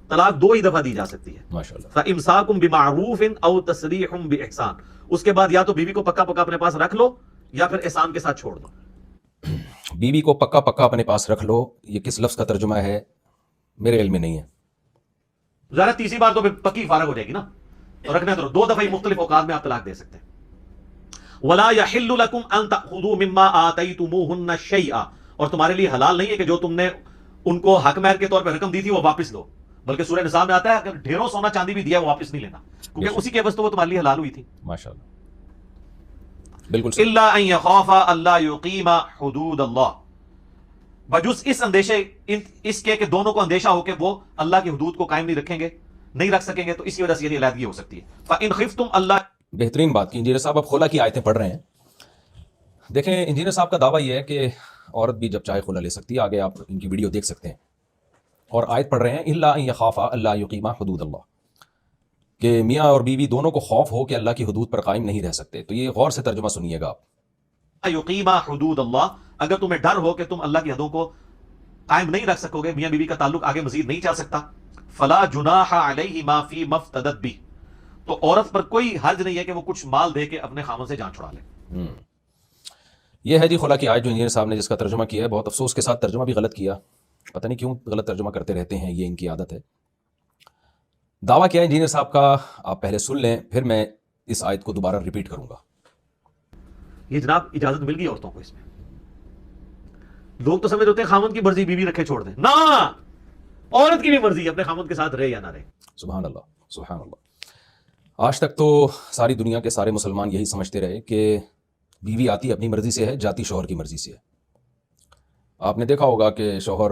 طلاق 2 ہی دفعہ دی جا سکتی ہے. ماشاءاللہ. فَإِمْسَاكُمْ بِمَعْرُوفٍ أَوْ تَسْرِيحٌ بِإِحْسَان. اس کے بعد یا تو بیوی کو پکا پکا اپنے پاس رکھ لو یا پھر احسان کے ساتھ چھوڑ دو. بیوی کو پکا پکا اپنے پاس رکھ لو، یہ کس لفظ کا ترجمہ ہے میرے علم میں نہیں ہے. ذرا تیسری بار تو پھر پکی فارغ ہو جائے گی نا، تو رکھنے دو. 2 دفعہ ہی مختلف اوقات میں آپ طلاق دے سکتے ہیں. وَلَا يَحِلُّ لَكُمْ أَن تَأْخُذُوا مِمَّا آتَيْتُمُوهُنَّ شَيْئًا. اور تمہارے لیے حلال نہیں ہے کہ جو تم نے ان کو حق مہر کے طور پہ رقم دی تھی وہ واپس لو. بلکہ سورہ نساء میں آتا ہے اگر ڈھیروں سونا چاندی بھی دیا وہ واپس نہیں لینا، کیونکہ اسی کے عوض تو وہ تمہارے لیے حلال ہوئی تھی. ماشاءاللہ بالکل صحیح. إِلَّا أَن يَخَافَا أَلَّا يُقِيمَا حُدُودَ اللَّهِ. بجز اس اندیشے اس کے کہ دونوں کو اندیشہ ہو کہ وہ اللہ کی حدود کو قائم نہیں رکھیں گے، نہیں رکھ سکیں گے، تو اسی وجہ سے یہ علیحدگی ہو سکتی ہے. فَإِنْ خِفْتُمْ أَلَّا. بہترین بات کی انجینئر صاحب. اب خلا کی آیتیں پڑھ رہے ہیں. دیکھیں انجینئر صاحب کا دعویٰ یہ ہے کہ عورت بھی جب چاہے خلا لے سکتی ہے. آگے آپ ان کی ویڈیو دیکھ سکتے ہیں. اور آیت پڑھ رہے ہیں الا ان یخافا اللہ یقیما حدود اللہ، کہ میاں اور بیوی دونوں کو خوف ہو کہ اللہ کی حدود پر قائم نہیں رہ سکتے. تو یہ غور سے ترجمہ سنیے گا آپ. یقیما حدود اللہ، اگر تمہیں ڈر ہو کہ تم اللہ کی حدوں کو قائم نہیں رکھ سکو گے، میاں بیوی کا تعلق آگے مزید نہیں چل سکتا. فلا جناح علیہما فی ما افتدت بہ، تو عورت پر کوئی حرج نہیں ہے کہ وہ کچھ مال دے کے اپنے خامن سے جان چھڑا لے. یہ ہے جی خلا کی آیت جو انجینئر صاحب نے جس کا ترجمہ کیا ہے. بہت افسوس کے ساتھ ترجمہ بھی غلط کیا، پتہ نہیں کیوں غلط ترجمہ کرتے رہتے ہیں، یہ ان کی عادت ہے. دعویٰ کیا ہے انجینئر صاحب کا آپ پہلے سن لیں، پھر میں اس آیت کو دوبارہ ریپیٹ کروں گا. یہ جناب اجازت مل گئی عورتوں کو اس میں. لوگ تو سمجھ ہوتے ہیں خامن کی مرضی بیوی رکھے چھوڑ دیں، نہ عورت کی بھی مرضی اپنے خامن کے ساتھ رہے یا نہ رہے. سبحان اللہ سبحان اللہ. آج تک تو ساری دنیا کے سارے مسلمان یہی سمجھتے رہے کہ بیوی آتی اپنی مرضی سے ہے، جاتی شوہر کی مرضی سے ہے. آپ نے دیکھا ہوگا کہ شوہر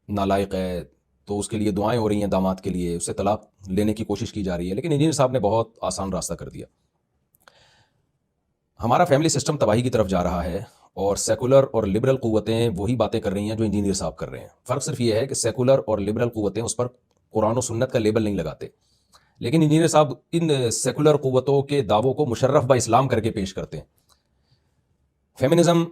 نالائق ہے تو اس کے لیے دعائیں ہو رہی ہیں داماد کے لیے، اسے طلاق لینے کی کوشش کی جا رہی ہے. لیکن انجینئر صاحب نے بہت آسان راستہ کر دیا. ہمارا فیملی سسٹم تباہی کی طرف جا رہا ہے اور سیکولر اور لبرل قوتیں وہی باتیں کر رہی ہیں جو انجینئر صاحب کر رہے ہیں. فرق صرف یہ ہے کہ سیکولر اور لبرل قوتیں اس پر قرآن و سنت کا لیبل نہیں لگاتے، لیکن انجینئر صاحب ان سیکولر قوتوں کے دعووں کو مشرف با اسلام کر کے پیش کرتے ہیں. فیمنزم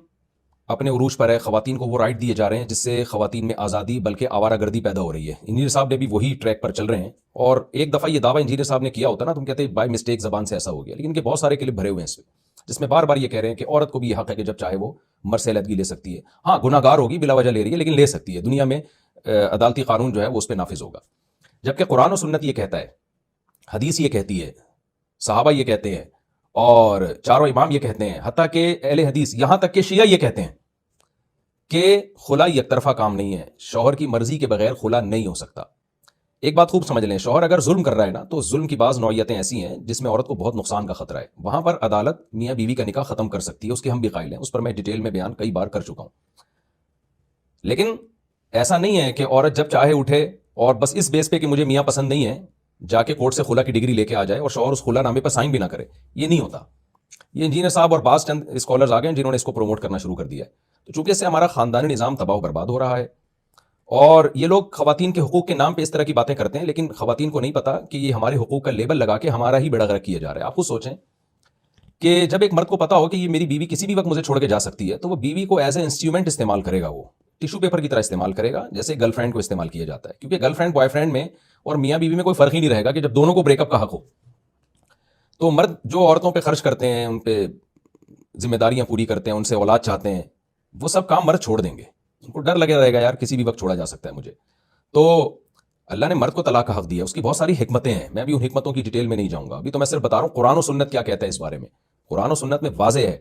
اپنے عروج پر ہے، خواتین کو وہ رائٹ دیے جا رہے ہیں جس سے خواتین میں آزادی بلکہ آوارہ گردی پیدا ہو رہی ہے. انجینئر صاحب نے بھی وہی ٹریک پر چل رہے ہیں. اور ایک دفعہ یہ دعویٰ انجینئر صاحب نے کیا ہوتا نا، تم کہتے ہیں بائی مسٹیک زبان سے ایسا ہو گیا، لیکن ان کے بہت سارے کلپ بھرے ہوئے ہیں اس میں جس میں بار بار یہ کہہ رہے ہیں کہ عورت کو بھی یہ حق ہے کہ جب چاہے وہ مر سے علیحدگی لے سکتی ہے. ہاں گناہ گار ہوگی، بلا وجہ لے رہی ہے، لیکن لے سکتی ہے. دنیا میں عدالتی قانون جو ہے وہ اس پہ نافذ ہوگا. جبکہ قرآن و سنت یہ کہتا ہے، حدیث یہ کہتی ہے، صحابہ یہ کہتے ہیں، اور چاروں امام یہ کہتے ہیں، حتیٰ کہ اہل حدیث یہاں تک کہ شیعہ یہ کہتے ہیں کہ خلا یک طرفہ کام نہیں ہے. شوہر کی مرضی کے بغیر خلا نہیں ہو سکتا. ایک بات خوب سمجھ لیں، شوہر اگر ظلم کر رہا ہے نا تو ظلم کی بعض نوعیتیں ایسی ہیں جس میں عورت کو بہت نقصان کا خطرہ ہے. وہاں پر عدالت میاں بیوی کا نکاح ختم کر سکتی ہے، اس کے ہم بھی قائل ہیں، اس پر میں ڈیٹیل میں بیان کئی بار کر چکا ہوں. لیکن ایسا نہیں ہے کہ عورت جب چاہے اٹھے اور بس اس بیس پہ کہ مجھے میاں پسند نہیں ہے جا کے کورٹ سے خلا کی ڈگری لے کے آ جائے اور شوہر اس خلا نامے پر سائن بھی نہ کرے. یہ نہیں ہوتا. یہ انجینئر صاحب اور بعض چند اسکالرز آ گئے ہیں جنہوں نے اس کو پروموٹ کرنا شروع کر دیا ہے. تو چونکہ اس سے ہمارا خاندانی نظام تباہ و برباد ہو رہا ہے، اور یہ لوگ خواتین کے حقوق کے نام پہ اس طرح کی باتیں کرتے ہیں، لیکن خواتین کو نہیں پتا کہ یہ ہمارے حقوق کا لیبل لگا کے ہمارا ہی بیڑا غرق کیا جا رہا ہے. آپ خود سوچیں کہ جب ایک مرد کو پتا ہو کہ یہ میری بیوی کسی بھی وقت مجھے چھوڑ کے جا سکتی ہے، تو وہ بیوی کو ایز اے انسٹرومنٹ استعمال کرے گا، وہ ٹیشو پیپر کی طرح استعمال کرے گا جیسے گرل فرینڈ کو استعمال کیا جاتا ہے. کیونکہ گرل فرینڈ بوائے فرینڈ میں اور میاں بیوی میں کوئی فرق ہی نہیں رہے گا کہ جب دونوں کو بریک اپ کا حق ہو. تو مرد جو عورتوں پہ خرچ کرتے ہیں، ان پہ ذمہ داریاں پوری کرتے ہیں، ان سے اولاد چاہتے ہیں، وہ سب کام مرد چھوڑ دیں گے. ان کو ڈر لگے رہے گا یار کسی بھی وقت چھوڑا جا سکتا ہے مجھے. تو اللہ نے مرد کو طلاق کا حق دیا، اس کی بہت ساری حکمتیں ہیں. میں بھی ان حکمتوں کی ڈیٹیل میں نہیں جاؤں گا، ابھی تو میں صرف بتا رہا ہوں قرآن و سنت کیا کہتا ہے اس بارے میں. قرآن و سنت میں واضح ہے،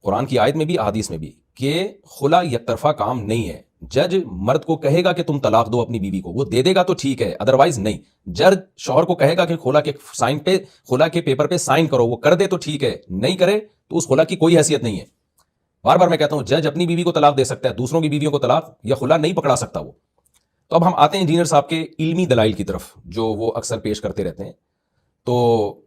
قرآن کی آیت میں بھی احادیث میں بھی، کہ خلا یک طرفہ کام نہیں ہے. جج مرد کو کہے گا کہ تم طلاق دو اپنی بیوی کو، وہ دے دے گا تو ٹھیک ہے، ادروائز نہیں. جج شوہر کو کہے گا کہ خلا کے پیپر پہ سائن کرو، وہ کر دے تو ٹھیک ہے، نہیں کرے تو اس خلا کی کوئی حیثیت نہیں ہے. بار بار میں کہتا ہوں جج اپنی بیوی کو طلاق دے سکتا ہے، دوسروں کی بیویوں کو طلاق یا خلا نہیں پکڑا سکتا وہ. تو اب ہم آتے ہیں انجینئر صاحب کے علمی دلائل کی طرف جو وہ اکثر پیش کرتے رہتے ہیں. تو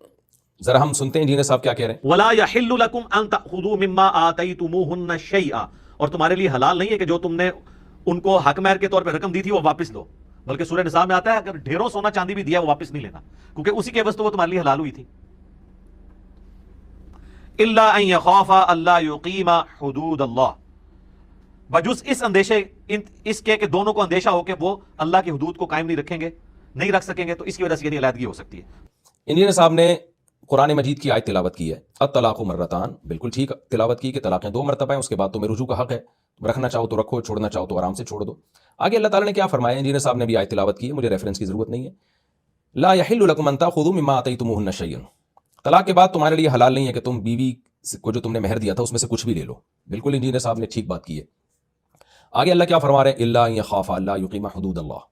ذرا ہم سنتے ہیں انجینئر صاحب کیا کہہ رہے ہیں. وَلَا يَحِلُّ لَكُمْ أَن تَأْخُذُوا مِمَّا آتَيْتُمُوهُنَّ شَيْئًا، اور تمہارے لیے حلال نہیں ہے کہ جو تم نے ان کو حق مہر کے طور پہ رقم دی تھی وہ واپس لو. بلکہ سورہ نساء میں آتا ہے اگر ڈھیروں سونا چاندی بھی دیا وہ واپس نہیں لینا، کیونکہ اسی کے عوض تو وہ تمہارے لیے حلال ہوئی تھی. إِلَّا أَن يَخَافَا أَلَّا يُقِيمَا حُدُودَ اللَّهِ، بجز اس اندیشے اس کے کہ دونوں کو اندیشہ ہو کہ وہ اللہ کی حدود کو قائم نہیں رکھیں گے، نہیں رکھ سکیں گے تو اس کی وجہ سے یعنی علیحدگی ہو سکتی ہے. انجینئر صاحب نے قرآن مجید کی آیت تلاوت کی ہے، الطلاق مرتان، بالکل ٹھیک تلاوت کی کہ طلاقیں 2 مرتبہ ہیں، اس کے بعد تمہیں رجوع کا حق ہے، رکھنا چاہو تو رکھو، چھوڑنا چاہو تو آرام سے چھوڑ دو. آگے اللہ تعالیٰ نے کیا فرمایا، انجینئر صاحب نے بھی آیت تلاوت کی ہے، مجھے ریفرنس کی ضرورت نہیں ہے. لا یحل لکم ان تاخذوا مما آتیتموہن شیئا، طلاق کے بعد تمہارے لیے حلال نہیں ہے کہ تم بیوی کو جو تم نے مہر دیا تھا اس میں سے کچھ بھی لے لو. بالکل انجینئر صاحب نے ٹھیک بات کی ہے. آگے اللہ کیا فرما رہے ہیں، الا ان یخافا الا یقیما حدود اللہ،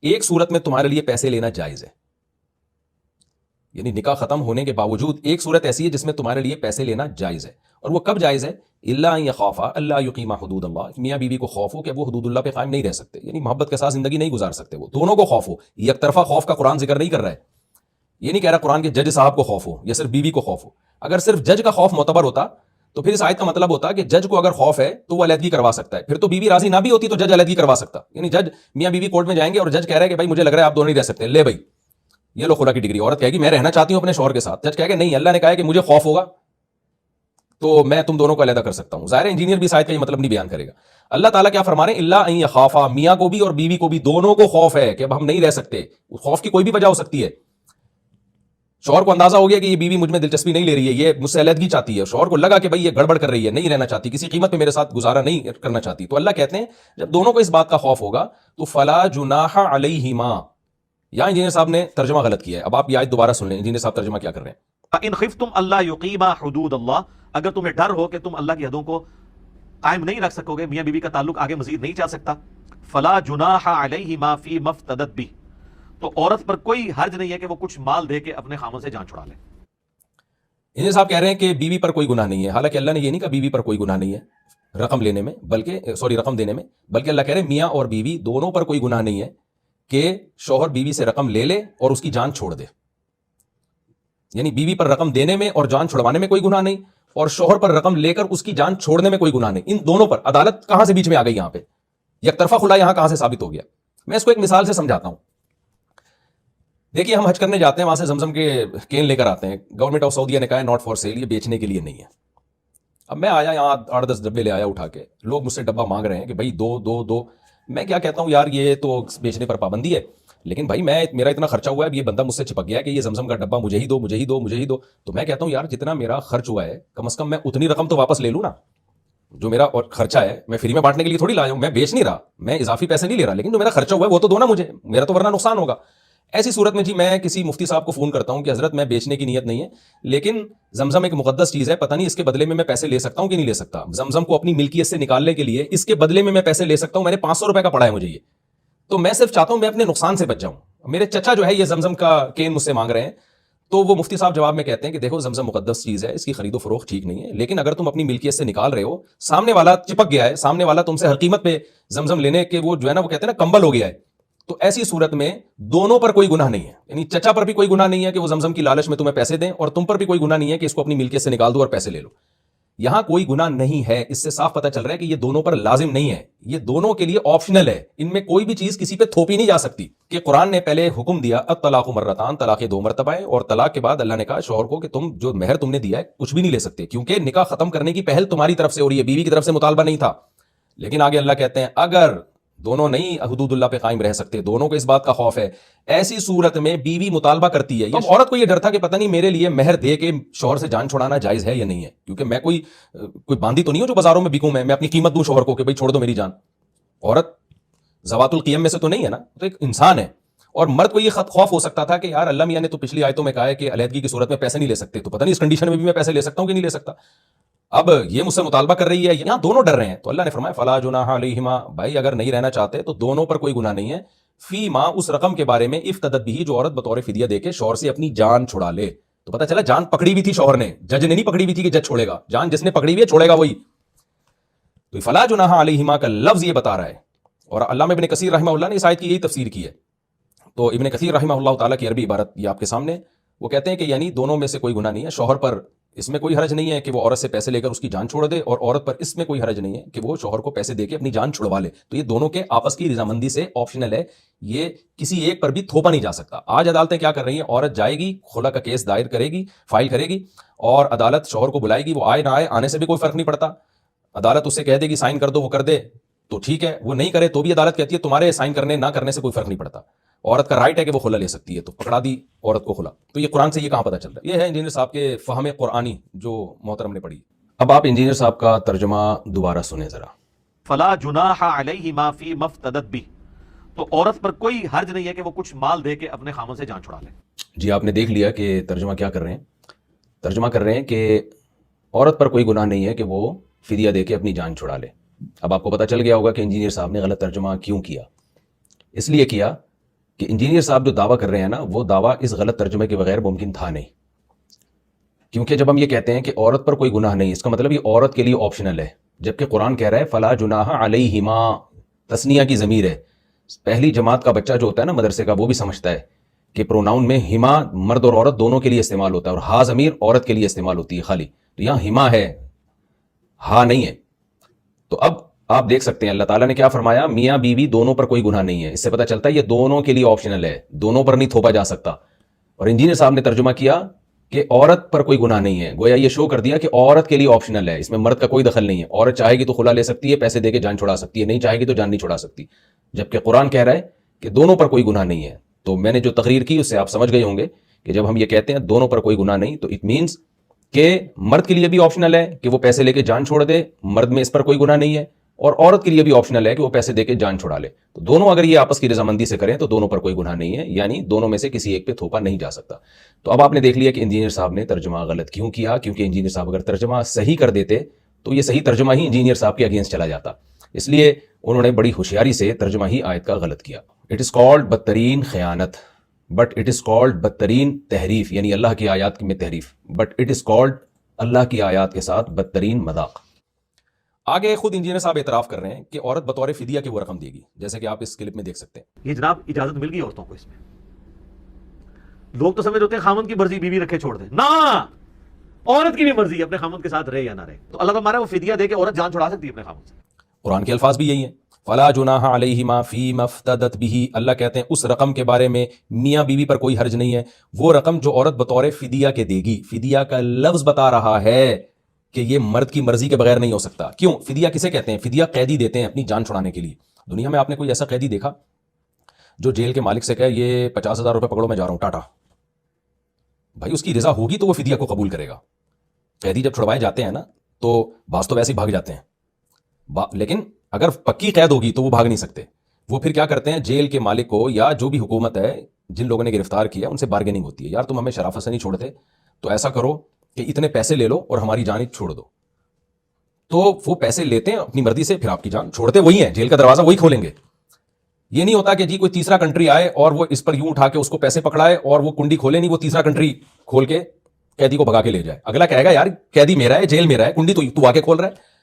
ایک صورت میں تمہارے لیے پیسے لینا جائز ہے، یعنی نکاح ختم ہونے کے باوجود ایک صورت ایسی ہے جس میں تمہارے لیے پیسے لینا جائز ہے. اور وہ کب جائز ہے، الا ان یخافا الا یقیما حدود اللہ، میاں بیوی کو خوف ہو کہ وہ حدود اللہ پہ قائم نہیں رہ سکتے، یعنی محبت کے ساتھ زندگی نہیں گزار سکتے، وہ دونوں کو خوف ہو. یک طرفہ خوف کا قرآن ذکر نہیں کر رہا ہے، یہ نہیں کہہ رہا قرآن کے جج صاحب کو خوف ہو یا صرف بیوی کو خوف ہو. اگر صرف جج کا خوف معتبر ہوتا تو پھر اس آیت کا مطلب ہوتا کہ جج کو اگر خوف ہے تو وہ علیحدگی کروا سکتا ہے، پھر تو بیوی راضی نہ بھی ہوتی تو جج علیحدگی کروا سکتا. یعنی جج میاں بیوی کورٹ میں جائیں گے اور جج کہہ رہا ہے کہ بھائی مجھے لگ رہا ہے آپ دونوں نہیں رہ سکتے، لے بھائی یہ لو خلا کی ڈگری. عورت کہے گی میں رہنا چاہتی ہوں اپنے شوہر کے ساتھ، جج کہے گا نہیں اللہ نے کہا ہے کہ مجھے خوف ہوگا تو میں تم دونوں کو علیحدہ کر سکتا ہوں. ظاہر انجینئر بھی اس آیت کا یہ مطلب نہیں بیان کرے گا. اللہ تعالیٰ کیا فرما رہے ہیں، الا ان یخافا، میاں کو بھی اور بیوی کو بھی دونوں کو خوف ہے کہ اب ہم نہیں رہ سکتے. خوف کی کوئی بھی وجہ ہو سکتی ہے. شوہر کو اندازہ ہو گیا کہ یہ بیوی مجھ میں دلچسپی نہیں لے رہی ہے، یہ مجھ سے علیحدگی چاہتی ہے، شوہر کو لگا کہ بھائی یہ گڑبڑ کر رہی ہے، نہیں رہنا چاہتی، کسی قیمت پہ میرے ساتھ گزارا نہیں کرنا چاہتی. تو اللہ کہتے ہیں جب دونوں کو اس بات کا خوف ہوگا تو فلا جناح علیہما. یہاں انجینئر صاحب نے ترجمہ غلط کیا ہے، اب آپ یہ آیت دوبارہ سن لیں انجینئر صاحب ترجمہ کیا کر رہے ہیں. ان خفتم اللہ یقیما حدود اللہ، اگر تمہیں ڈر ہو کہ تم اللہ کی حدوں کو قائم نہیں رکھ سکو گے، میاں بیوی کا تعلق آگے مزید نہیں چل سکتا. فلا جناح علیہما فی مفتدت بھی، تو عورت پر کوئی حرج نہیں ہے کہ وہ کچھ مال دے کے اپنے خامن سے جان چھڑا لے. انجینئر صاحب کہہ رہے ہیں کہ بیوی پر کوئی گناہ نہیں ہے، حالانکہ اللہ نے یہ نہیں کہا بیوی پر کوئی گناہ نہیں ہے رقم لینے میں، بلکہ رقم دینے میں، بلکہ اللہ کہہ رہے ہیں میاں اور بیوی دونوں پر کوئی گناہ نہیں ہے کہ شوہر بیوی سے رقم لے لے اور اس کی جان چھوڑ دے. یعنی بیوی پر رقم دینے میں اور جان چھڑوانے میں کوئی گناہ نہیں، اور شوہر پر رقم لے کر اس کی جان چھوڑنے میں کوئی گناہ نہیں. ان دونوں پر عدالت کہاں سے بیچ میں آ گئی، یہاں پہ یک طرفہ خلا یہاں کہاں سے ثابت ہو گیا. میں اس کو ایک مثال سے سمجھاتا ہوں. دیکھیے ہم حج کرنے جاتے ہیں، وہاں سے زمزم کے کین لے کر آتے ہیں، گورنمنٹ آف سعودیہ نے کہا ہے ناٹ فار سیل، یہ بیچنے کے لیے نہیں ہے. اب میں آیا یہاں 8-10 ڈبے لے آیا اٹھا کے، لوگ مجھ سے ڈبہ مانگ رہے ہیں کہ بھائی دو. میں کیا کہتا ہوں یار یہ تو بیچنے پر پابندی ہے، لیکن بھائی میرا اتنا خرچہ ہوا ہے، اب یہ بندہ مجھ سے چپک گیا ہے کہ یہ زمزم کا ڈبہ مجھے ہی دو. تو میں کہتا ہوں یار جتنا میرا خرچ ہوا ہے کم از کم میں اتنی رقم تو واپس لے لوں نا. جو میرا اور خرچہ ہے میں فری میں بانٹنے کے لیے تھوڑی لایا ہوں، میں بیچ نہیں رہا، میں اضافی پیسے نہیں لے رہا، لیکن جو میرا خرچہ ہوا ہے وہ تو دو نا مجھے، میرا تو ورنہ نقصان ہوگا. ایسی صورت میں جی میں کسی مفتی صاحب کو فون کرتا ہوں کہ حضرت میں بیچنے کی نیت نہیں ہے، لیکن زمزم ایک مقدس چیز ہے، پتہ نہیں اس کے بدلے میں پیسے لے سکتا ہوں کہ نہیں لے سکتا. زمزم کو اپنی ملکیت سے نکالنے کے لیے اس کے بدلے میں پیسے لے سکتا ہوں، میں نے 500 روپے کا پڑا ہے مجھے یہ، تو میں صرف چاہتا ہوں میں اپنے نقصان سے بچ جاؤں. میرے چچا جو ہے یہ زمزم کا کین مجھ سے مانگ رہے ہیں، تو وہ مفتی صاحب جواب میں کہتے ہیں کہ دیکھو زمزم مقدس چیز ہے، اس کی خرید و فروخت ٹھیک نہیں ہے، لیکن اگر تم اپنی ملکیت سے نکال رہے ہو، سامنے والا چپک گیا ہے، سامنے والا تم سے ہر قیمت پہ زمزم لینے کے وہ جو ہے نا وہ کہتے ہیں نا کمبل ہو گیا ہے، تو ایسی صورت میں دونوں پر کوئی گناہ نہیں ہے. یعنی چچا پر بھی کوئی گناہ نہیں ہے کہ وہ زمزم کی لالچ میں تمہیں پیسے دیں، اور تم پر بھی کوئی گناہ نہیں ہے کہ اس کو اپنی ملکیت سے نکال دو اور پیسے لے لو. یہاں کوئی گناہ نہیں ہے. اس سے صاف پتہ چل رہا ہے کہ یہ دونوں پر لازم نہیں ہے، یہ دونوں کے لیے آپشنل ہے. ان میں کوئی بھی چیز کسی پہ تھوپی نہیں جا سکتی. کہ قرآن نے پہلے حکم دیا الطلاق مرتان، طلاق 2 مرتبہ ہے، اور طلاق کے بعد اللہ نے کہا شوہر کو کہ تم جو مہر تم نے دیا ہے کچھ بھی نہیں لے سکتے، کیونکہ نکاح ختم کرنے کی پہل تمہاری طرف سے ہو رہی ہے، بیوی کی طرف سے مطالبہ نہیں تھا. لیکن آگے اللہ کہتے ہیں اگر دونوں نہیں حدود اللہ پہ قائم رہ سکتے، دونوں کو اس بات کا خوف ہے، ایسی صورت میں بیوی مطالبہ کرتی ہے. اب عورت کو یہ ڈر تھا کہ پتہ نہیں میرے لیے مہر دے کے شوہر سے جان چھڑانا جائز ہے یا نہیں ہے، کیونکہ میں کوئی باندھی تو نہیں ہوں جو بازاروں میں بکوں، میں اپنی قیمت دوں شوہر کو کہ بھائی چھوڑ دو میری جان. عورت ذوات القیم میں سے تو نہیں ہے نا، تو ایک انسان ہے. اور مرد کو یہ خوف ہو سکتا تھا کہ یار اللہ میاں نے تو پچھلی آیتوں میں کہا ہے کہ علیحدگی کی صورت میں پیسے نہیں لے سکتے، تو پتہ نہیں اس کنڈیشن میں بھی میں پیسے لے سکتا ہوں کہ نہیں لے سکتا. اب یہ مجھ سے مطالبہ کر رہی ہے، یہاں دونوں ڈر رہے ہیں. تو اللہ نے فرمایا فلا جناح علیہما، بھائی اگر نہیں رہنا چاہتے تو دونوں پر کوئی گناہ نہیں ہے. فی ما، اس رقم کے بارے میں افتدت بھی، جو عورت بطور فدیہ دے کے شوہر سے اپنی جان چھڑا لے. تو پتہ چلا جان پکڑی ہوئی تھی شوہر نے، جج نے نہیں پکڑی ہوئی تھی کہ جج چھوڑے گا، جان جس نے پکڑی ہوئی ہے چھوڑے گا وہی. تو فلا جناح علیہما کا لفظ یہ بتا رہا ہے. اور علامہ ابن کثیر رحمہ اللہ نے اس آیت کی یہی تفسیر کی ہے. تو ابن کثیر رحمہ اللہ تعالیٰ کی عربی عبارت یہ آپ کے سامنے، وہ کہتے ہیں کہ یعنی دونوں میں سے کوئی گناہ نہیں ہے. شوہر پر اس میں کوئی حرج نہیں ہے کہ وہ عورت سے پیسے لے کر اس کی جان چھوڑ دے، اور عورت پر اس میں کوئی حرج نہیں ہے کہ وہ شوہر کو پیسے دے کے اپنی جان چھڑوا لے. تو یہ دونوں کے آپس کی رضامندی سے آپشنل ہے، یہ کسی ایک پر بھی تھوپا نہیں جا سکتا. آج عدالتیں کیا کر رہی ہیں، عورت جائے گی خلا کا کیس دائر کرے گی، فائل کرے گی، اور عدالت شوہر کو بلائے گی، وہ آئے نہ آئے، آنے سے بھی کوئی فرق نہیں پڑتا. عدالت اس سے کہہ دے گی سائن کر دو، وہ کر دے تو ٹھیک ہے، وہ نہیں کرے تو بھی عدالت کہتی ہے تمہارے سائن کرنے نہ کرنے سے کوئی فرق نہیں پڑتا. عورت کا رائٹ ہے کہ وہ خلا لے سکتی ہے، تو پکڑا دی عورت کو خلا. تو یہ قرآن سے یہ کہاں پتہ چل رہا ہے؟ یہ ہے انجینئر صاحب کے فہم قرآنی جو محترم نے پڑھی. اب آپ انجینئر صاحب کا ترجمہ دوبارہ سنیں ذرا. فلا جناح علیہما فی مفتدت بھی، تو عورت پر کوئی حرج نہیں ہے کہ وہ کچھ مال دے کے اپنے خامن سے جان چھڑا لے. جی آپ نے دیکھ لیا کہ ترجمہ کیا کر رہے ہیں. ترجمہ کر رہے ہیں کہ عورت پر کوئی گناہ نہیں ہے کہ وہ فدیہ دے کے اپنی جان چھڑا لے. اب آپ کو پتہ چل گیا ہوگا کہ انجینئر صاحب نے غلط ترجمہ کیوں کیا. اس لیے کیا کہ انجینئر صاحب جو دعویٰ کر رہے ہیں نا، وہ دعویٰ اس غلط ترجمے کے بغیر ممکن تھا نہیں. کیونکہ جب ہم یہ کہتے ہیں کہ عورت پر کوئی گناہ نہیں، اس کا مطلب یہ عورت کے لیے آپشنل ہے، جبکہ قرآن کہہ رہا ہے فلا جناح علیہما، تثنیہ کی ضمیر ہے. پہلی جماعت کا بچہ جو ہوتا ہے نا مدرسے کا، وہ بھی سمجھتا ہے کہ پروناؤن میں ہما مرد اور عورت دونوں کے لیے استعمال ہوتا ہے، اور ہا ضمیر عورت کے لیے استعمال ہوتی ہے خالی. تو یہاں ہما ہے، ہا نہیں ہے. تو اب آپ دیکھ سکتے ہیں اللہ تعالیٰ نے کیا فرمایا، میاں بیوی دونوں پر کوئی گناہ نہیں ہے. اس سے پتہ چلتا ہے یہ دونوں کے لیے آپشنل ہے، دونوں پر نہیں تھوپا جا سکتا. اور انجینئر صاحب نے ترجمہ کیا کہ عورت پر کوئی گناہ نہیں ہے، گویا یہ شو کر دیا کہ عورت کے لیے آپشنل ہے، اس میں مرد کا کوئی دخل نہیں ہے. عورت چاہے گی تو خلا لے سکتی ہے، پیسے دے کے جان چھڑا سکتی ہے، نہیں چاہے گی تو جان نہیں چھڑا سکتی. جبکہ قرآن کہہ رہا ہے کہ دونوں پر کوئی گناہ نہیں ہے. تو میں نے جو تقریر کی اس سے آپ سمجھ گئے ہوں گے کہ جب ہم یہ کہتے ہیں دونوں پر کوئی گناہ نہیں، تو اٹ مینس کہ مرد کے لیے بھی آپشنل ہے کہ وہ پیسے لے کے جان چھوڑ دے، مرد میں اس پر کوئی گناہ نہیں ہے، اور عورت کے لیے بھی آپشنل ہے کہ وہ پیسے دے کے جان چھڑا لے. تو دونوں اگر یہ آپس کی رضامندی سے کریں تو دونوں پر کوئی گناہ نہیں ہے، یعنی دونوں میں سے کسی ایک پہ تھوپا نہیں جا سکتا. تو اب آپ نے دیکھ لیا کہ انجینئر صاحب نے ترجمہ غلط کیوں کیا. کیونکہ انجینئر صاحب اگر ترجمہ صحیح کر دیتے تو یہ صحیح ترجمہ ہی انجینئر صاحب کے اگینسٹ چلا جاتا. اس لیے انہوں نے بڑی ہوشیاری سے ترجمہ ہی آیت کا غلط کیا. اٹ از کالڈ بدترین خیانت، بٹ اٹ از کالڈ بدترین تحریف، یعنی اللہ کی آیات میں تحریف، بٹ اٹ از کالڈ اللہ کی آیات کے ساتھ بدترین مذاق. آگے خود انجینئر صاحب اعتراف کر رہے ہیں کہ عورت بطور فدیہ کے وہ رقم دے گی، جیسے کہ آپ اس کلپ میں دیکھ سکتے ہیں. یہ جناب اجازت مل گئی عورتوں کو اس میں. لوگ تو سمجھ ہوتے ہیں خامن کی مرضی بیوی رکھے چھوڑ دے، نہ عورت کی بھی مرضی اپنے خامن کے ساتھ رہے یا نہ رہے. تو اللہ تعالیٰ وہ فدیہ دے کے عورت جان چھڑا سکتی ہے اپنے خامن سے. قرآن کے الفاظ بھی یہی ہیں، فلا جناح علیہما فیما افتدت به. اللہ کہتے ہیں اس رقم کے بارے میں میاں بیوی پر کوئی حرج نہیں ہے، وہ رقم جو عورت بطور فدیہ کے دے گی. فدیہ کا لفظ بتا رہا ہے کہ یہ مرد کی مرضی کے بغیر نہیں ہو سکتا. کیوں؟ فدیہ کسے کہتے ہیں؟ فدیہ قیدی دیتے ہیں اپنی جان چھڑانے کے لیے. دنیا میں آپ نے کوئی ایسا قیدی دیکھا جو جیل کے مالک سے کہے یہ 50,000 روپے پکڑو میں جا رہا ہوں ٹاٹا؟ بھائی اس کی رضا ہوگی تو وہ فدیہ کو قبول کرے گا. قیدی جب چھڑوائے جاتے ہیں نا تو بعض تو ویسے ہی بھاگ جاتے ہیں، لیکن اگر پکی قید ہوگی تو وہ بھاگ نہیں سکتے. وہ پھر کیا کرتے ہیں، جیل کے مالک کو یا جو بھی حکومت ہے جن لوگوں نے گرفتار کیا ان سے بارگیننگ ہوتی ہے، یار تم ہمیں شرافت سے نہیں چھوڑتے تو ایسا کرو کہ اتنے پیسے لے لو اور ہماری جان چھوڑ دو. تو وہ پیسے لیتے ہیں اپنی مرضی سے، پھر آپ کی جان چھوڑتے وہی ہیں، جیل کا دروازہ وہی کھولیں گے. یہ نہیں ہوتا کہ جی کوئی تیسرا کنٹری آئے اور وہ اس پر یوں اٹھا کے اس کو پیسے پکڑائے اور وہ کنڈی کھولے نہیں، وہ تیسرا کنٹری کھول کے قیدی کو بھگا کے لے جائے. اگلا کہے گا یار قیدی میرا ہے، جیل میرا ہے، کنڈی تو آ کے کھول رہا ہے.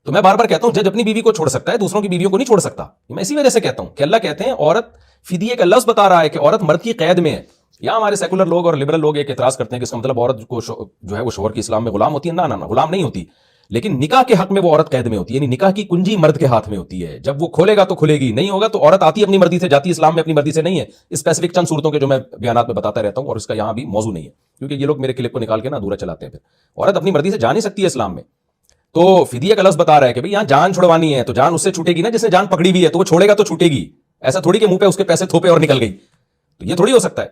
تو میں بار بار کہتا ہوں جج اپنی بیوی کو چھوڑ سکتا ہے، دوسروں کی بیویوں کو نہیں چھوڑ سکتا. میں اسی وجہ سے کہتا ہوں کہ اللہ کہتے ہیں عورت فدیے کا لفظ بتا رہا ہے کہ عورت مرد کی قید میں ہے. یہاں ہمارے سیکولر لوگ اور لبرل لوگ ایک اعتراض کرتے ہیں کہ اس کا مطلب عورت کو جو ہے وہ شوہر کی اسلام میں غلام ہوتی ہے. نہ غلام نہیں ہوتی، لیکن نکاح کے حق میں وہ عورت قید میں ہوتی ہے، یعنی نکاح کی کنجی مرد کے ہاتھ میں ہوتی ہے. جب وہ کھولے گا تو کھلے گی، نہیں ہوگا تو عورت آتی اپنی مرضی سے، جاتی اسلام میں اپنی مرضی سے نہیں ہے. اسپیسیفک چند صورتوں کے جو میں بیانات میں بتاتا رہتا ہوں اور اس کا یہاں بھی موضوع نہیں ہے کیونکہ یہ لوگ میرے کلپ کو نکال کے نا ادھورا چلاتے ہیں. پھر عورت اپنی مرضی سے جا نہیں سکتی ہے اسلام میں. تو فدیہ کا لفظ بتا رہا ہے کہ بھئی یہاں جان چھڑوانی ہے تو جان اس سے چھوٹے گی نا جس نے جان پکڑی ہوئی ہے، تو وہ چھوڑے گا تو چھوٹے گی. ایسا تھوڑی کہ منہ پہ اس کے پیسے تھوپے اور نکل گئی، تو یہ تھوڑی ہو سکتا ہے.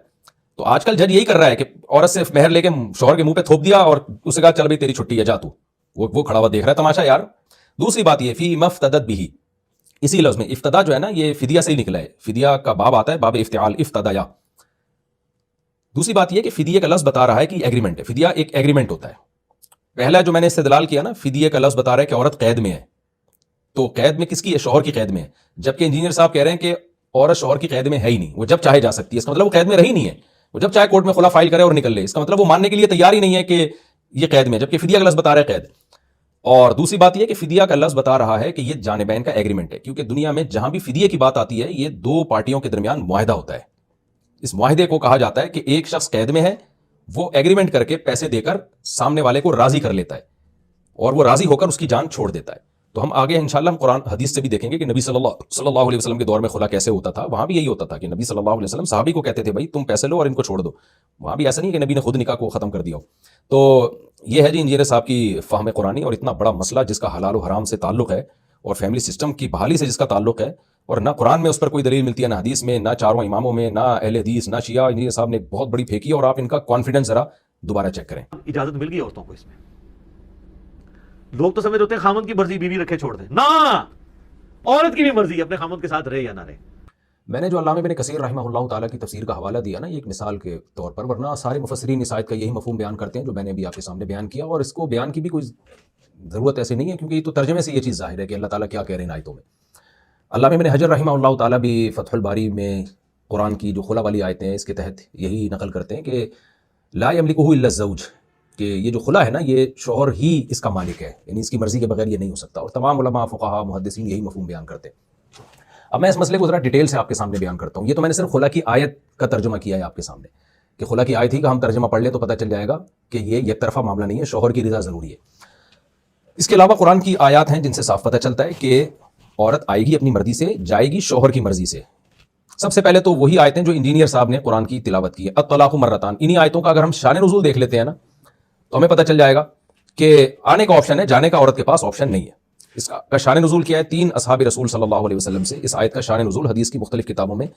تو آج کل جج یہی کر رہا ہے کہ عورت سے مہر لے کے شوہر کے منہ پہ تھوپ دیا اور اسے کہا چل بھائی تیری چھٹی ہے جا تو. وہ کھڑا ہوا دیکھ رہا ہے تماشا یار. دوسری بات یہ فی مفتدت بھی، اسی لفظ میں افتدا جو ہے نا یہ فدیہ سے ہی نکلا ہے. فدیہ کا باب آتا ہے، باب افتعال، افتدایا. دوسری بات یہ کہ فدیہ کا لفظ بتا رہا ہے کہ ایگریمنٹ ہے. فدیہ ایک ایگریمنٹ ہوتا ہے. پہلا جو میں نے استدلال کیا نا، فدیہ کا لفظ بتا رہا ہے کہ عورت قید میں ہے. تو قید میں کس کی ہے؟ شوہر کی قید میں ہے. جبکہ انجینئر صاحب کہہ رہے ہیں کہ عورت شوہر کی قید میں ہے ہی نہیں، وہ جب چاہے جا سکتی ہے. اس کا مطلب وہ قید میں رہی نہیں ہے، وہ جب چاہے کورٹ میں خلا فائل کرے اور نکل لے. اس کا مطلب وہ ماننے کے لیے تیار ہی نہیں ہے کہ یہ قید میں ہے، جبکہ فدیہ کا لفظ بتا رہا ہے قید. اور دوسری بات یہ کہ فدیہ کا لفظ بتا رہا ہے کہ یہ جانبین کا ایگریمنٹ ہے، کیونکہ دنیا میں جہاں بھی فدیہ کی بات آتی ہے یہ دو پارٹیوں کے درمیان معاہدہ ہوتا ہے. اس معاہدے کو کہا جاتا ہے کہ ایک شخص قید میں ہے، وہ ایگریمنٹ کر کے پیسے دے کر سامنے والے کو راضی کر لیتا ہے اور وہ راضی ہو کر اس کی جان چھوڑ دیتا ہے. تو ہم آگے انشاءاللہ ہم قرآن حدیث سے بھی دیکھیں گے کہ نبی صلی اللہ علیہ وسلم کے دور میں خلا کیسے ہوتا تھا. وہاں بھی یہی ہوتا تھا کہ نبی صلی اللہ علیہ وسلم صحابی کو کہتے تھے بھائی تم پیسے لو اور ان کو چھوڑ دو. وہاں بھی ایسا نہیں کہ نبی نے خود نکاح کو ختم کر دیا ہو. تو یہ ہے جی انجینئر صاحب کی فہم قرآنی اور اتنا بڑا مسئلہ جس کا حلال و حرام سے تعلق ہے اور فیملی سسٹم کی بحالی سے جس کا تعلق ہے، اور نہ قرآن میں اس پر کوئی دلیل ملتی ہے، نہ حدیث میں، نہ چاروں اماموں میں، نہ اہل حدیث، نہ شیعہ، انجینئر صاحب نے بہت بڑی پھینکی ہے، اور آپ ان کا کانفیڈنس ذرا دوبارہ چیک کریں۔ اجازت مل گئی عورتوں کو اس میں؟ لوگ تو سمجھ ہوتے ہیں خامند کی مرضی بیوی رکھے چھوڑ دیں، نہ، عورت کی بھی مرضی اپنے خامند کے ساتھ رہے یا نہ رہے۔ میں نے جو علامہ ابن کثیر رحمہ اللہ تعالیٰ کی تفسیر کا حوالہ دیا نا، یہ ایک مثال کے طور پر، ورنہ سارے مفسرین اس آیت کا یہی مفہوم بیان کرتے ہیں جو میں نے بھی آپ کے سامنے بیان کیا، اور اس کو بیان کی بھی کوئی ضرورت ایسی نہیں ہے، کیونکہ یہ تو ترجمے سے یہ چیز ظاہر ہے کہ اللہ تعالیٰ کیا کہہ رہے ہیں آیتوں میں۔ علامہ ابن حجر رحمہ اللہ تعالیٰ بھی فتح الباری میں قرآن کی جو خلا والی آیتیں ہیں اس کے تحت یہی نقل کرتے ہیں کہ لا یملکہ الا الزوج، کہ یہ جو خلا ہے نا یہ شوہر ہی اس کا مالک ہے، یعنی اس کی مرضی کے بغیر یہ نہیں ہو سکتا، اور تمام علماء فقہاء محدثین یہی مفہوم بیان کرتے ہیں۔ اب میں اس مسئلے کو ذرا ڈیٹیل سے آپ کے سامنے بیان کرتا ہوں۔ یہ تو میں نے صرف خلا کی آیت کا ترجمہ کیا ہے آپ کے سامنے، کہ خلا کی آیت ہی کا ہم ترجمہ پڑھ لیں تو پتہ چل جائے گا کہ یہ یک طرفہ معاملہ نہیں ہے، شوہر کی رضا ضروری ہے۔ اس کے علاوہ قرآن کی آیات ہیں جن سے صاف پتہ چلتا ہے کہ عورت آئے گی اپنی مرضی سے، جائے گی شوہر کی مرضی سے۔ سب سے پہلے تو وہی آیتیں جو انجینئر صاحب نے قرآن کی تلاوت کی ہے، الطلاق مرتان، انہی آیتوں کا اگر ہم شان نزول دیکھ لیتے ہیں نا تو ہمیں پتہ چل جائے گا کہ آنے کا آپشن ہے، جانے کا عورت کے پاس آپشن نہیں ہے۔ اس کا شان نزول کیا ہے؟ 3 اصحاب رسول صلی اللہ علیہ وسلم سے اس آیت کا شان نزول حدیث کی مختلف کتابوں میں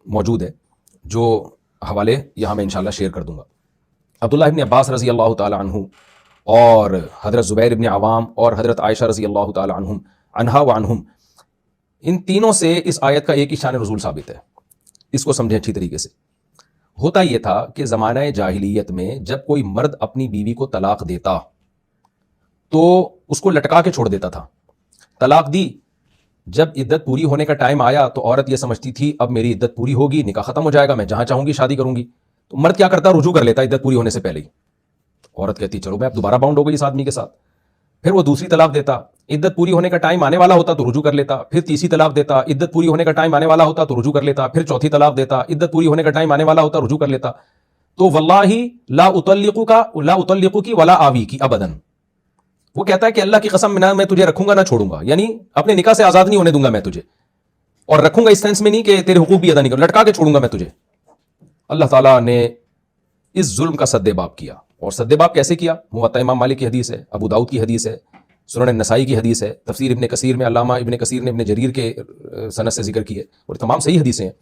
موجود ہے، جو حوالے یہاں میں انشاءاللہ شیئر کر دوں گا۔ عبداللہ ابن عباس رضی اللہ تعالی عنہ اور حضرت زبیر ابن عوام اور حضرت عائشہ رضی اللہ تعالی عنہا و عنہم، ان تینوں سے اس آیت کا ایک ہی شان نزول ثابت ہے۔ اس کو سمجھیں اچھی طریقے سے۔ ہوتا یہ تھا کہ زمانہ جاہلیت میں جب کوئی مرد اپنی بیوی کو طلاق دیتا تو اس کو لٹکا کے چھوڑ دیتا تھا۔ طلاق دی، جب عدت پوری ہونے کا ٹائم آیا تو عورت یہ سمجھتی تھی اب میری عدت پوری ہوگی، نکاح ختم ہو جائے گا، میں جہاں چاہوں گی شادی کروں گی، تو مرد کیا کرتا؟ رجوع کر لیتا عدت پوری ہونے سے پہلے ہی۔ عورت کہتی چلو میں اب دوبارہ باؤنڈ ہو گئی اس آدمی کے ساتھ، پھر وہ دوسری طلاق دیتا، عدت پوری ہونے کا ٹائم آنے والا ہوتا تو رجوع کر لیتا، پھر تیسری طلاق دیتا، عدت پوری ہونے کا ٹائم آنے والا ہوتا تو رجوع کر لیتا، پھر چوتھی طلاق دیتا، عدت پوری ہونے کا ٹائم آنے والا ہوتا رجوع کر لیتا۔ تو واللہ لا اطلقکی ولا آوی کی ابداً، وہ کہتا ہے کہ اللہ کی قسم میں تجھے رکھوں گا نہ چھوڑوں گا، یعنی اپنے نکاح سے آزاد نہیں ہونے دوں گا میں تجھے، اور رکھوں گا اس سینس میں نہیں کہ تیرے حقوق بھی ادا نہیں کروں، لٹکا کے چھوڑوں گا میں تجھے۔ اللہ تعالیٰ نے اس ظلم کا سد باب کیا، اور سد باب کیسے کیا؟ موطا امام مالک کی حدیث ہے، ابو داؤد کی حدیث ہے، سنن نسائی کی حدیث ہے، تفسیر ابن کثیر میں علامہ ابن کثیر نے ابن جریر کے سند سے ذکر کی ہے، اور تمام صحیح حدیثیں ہیں۔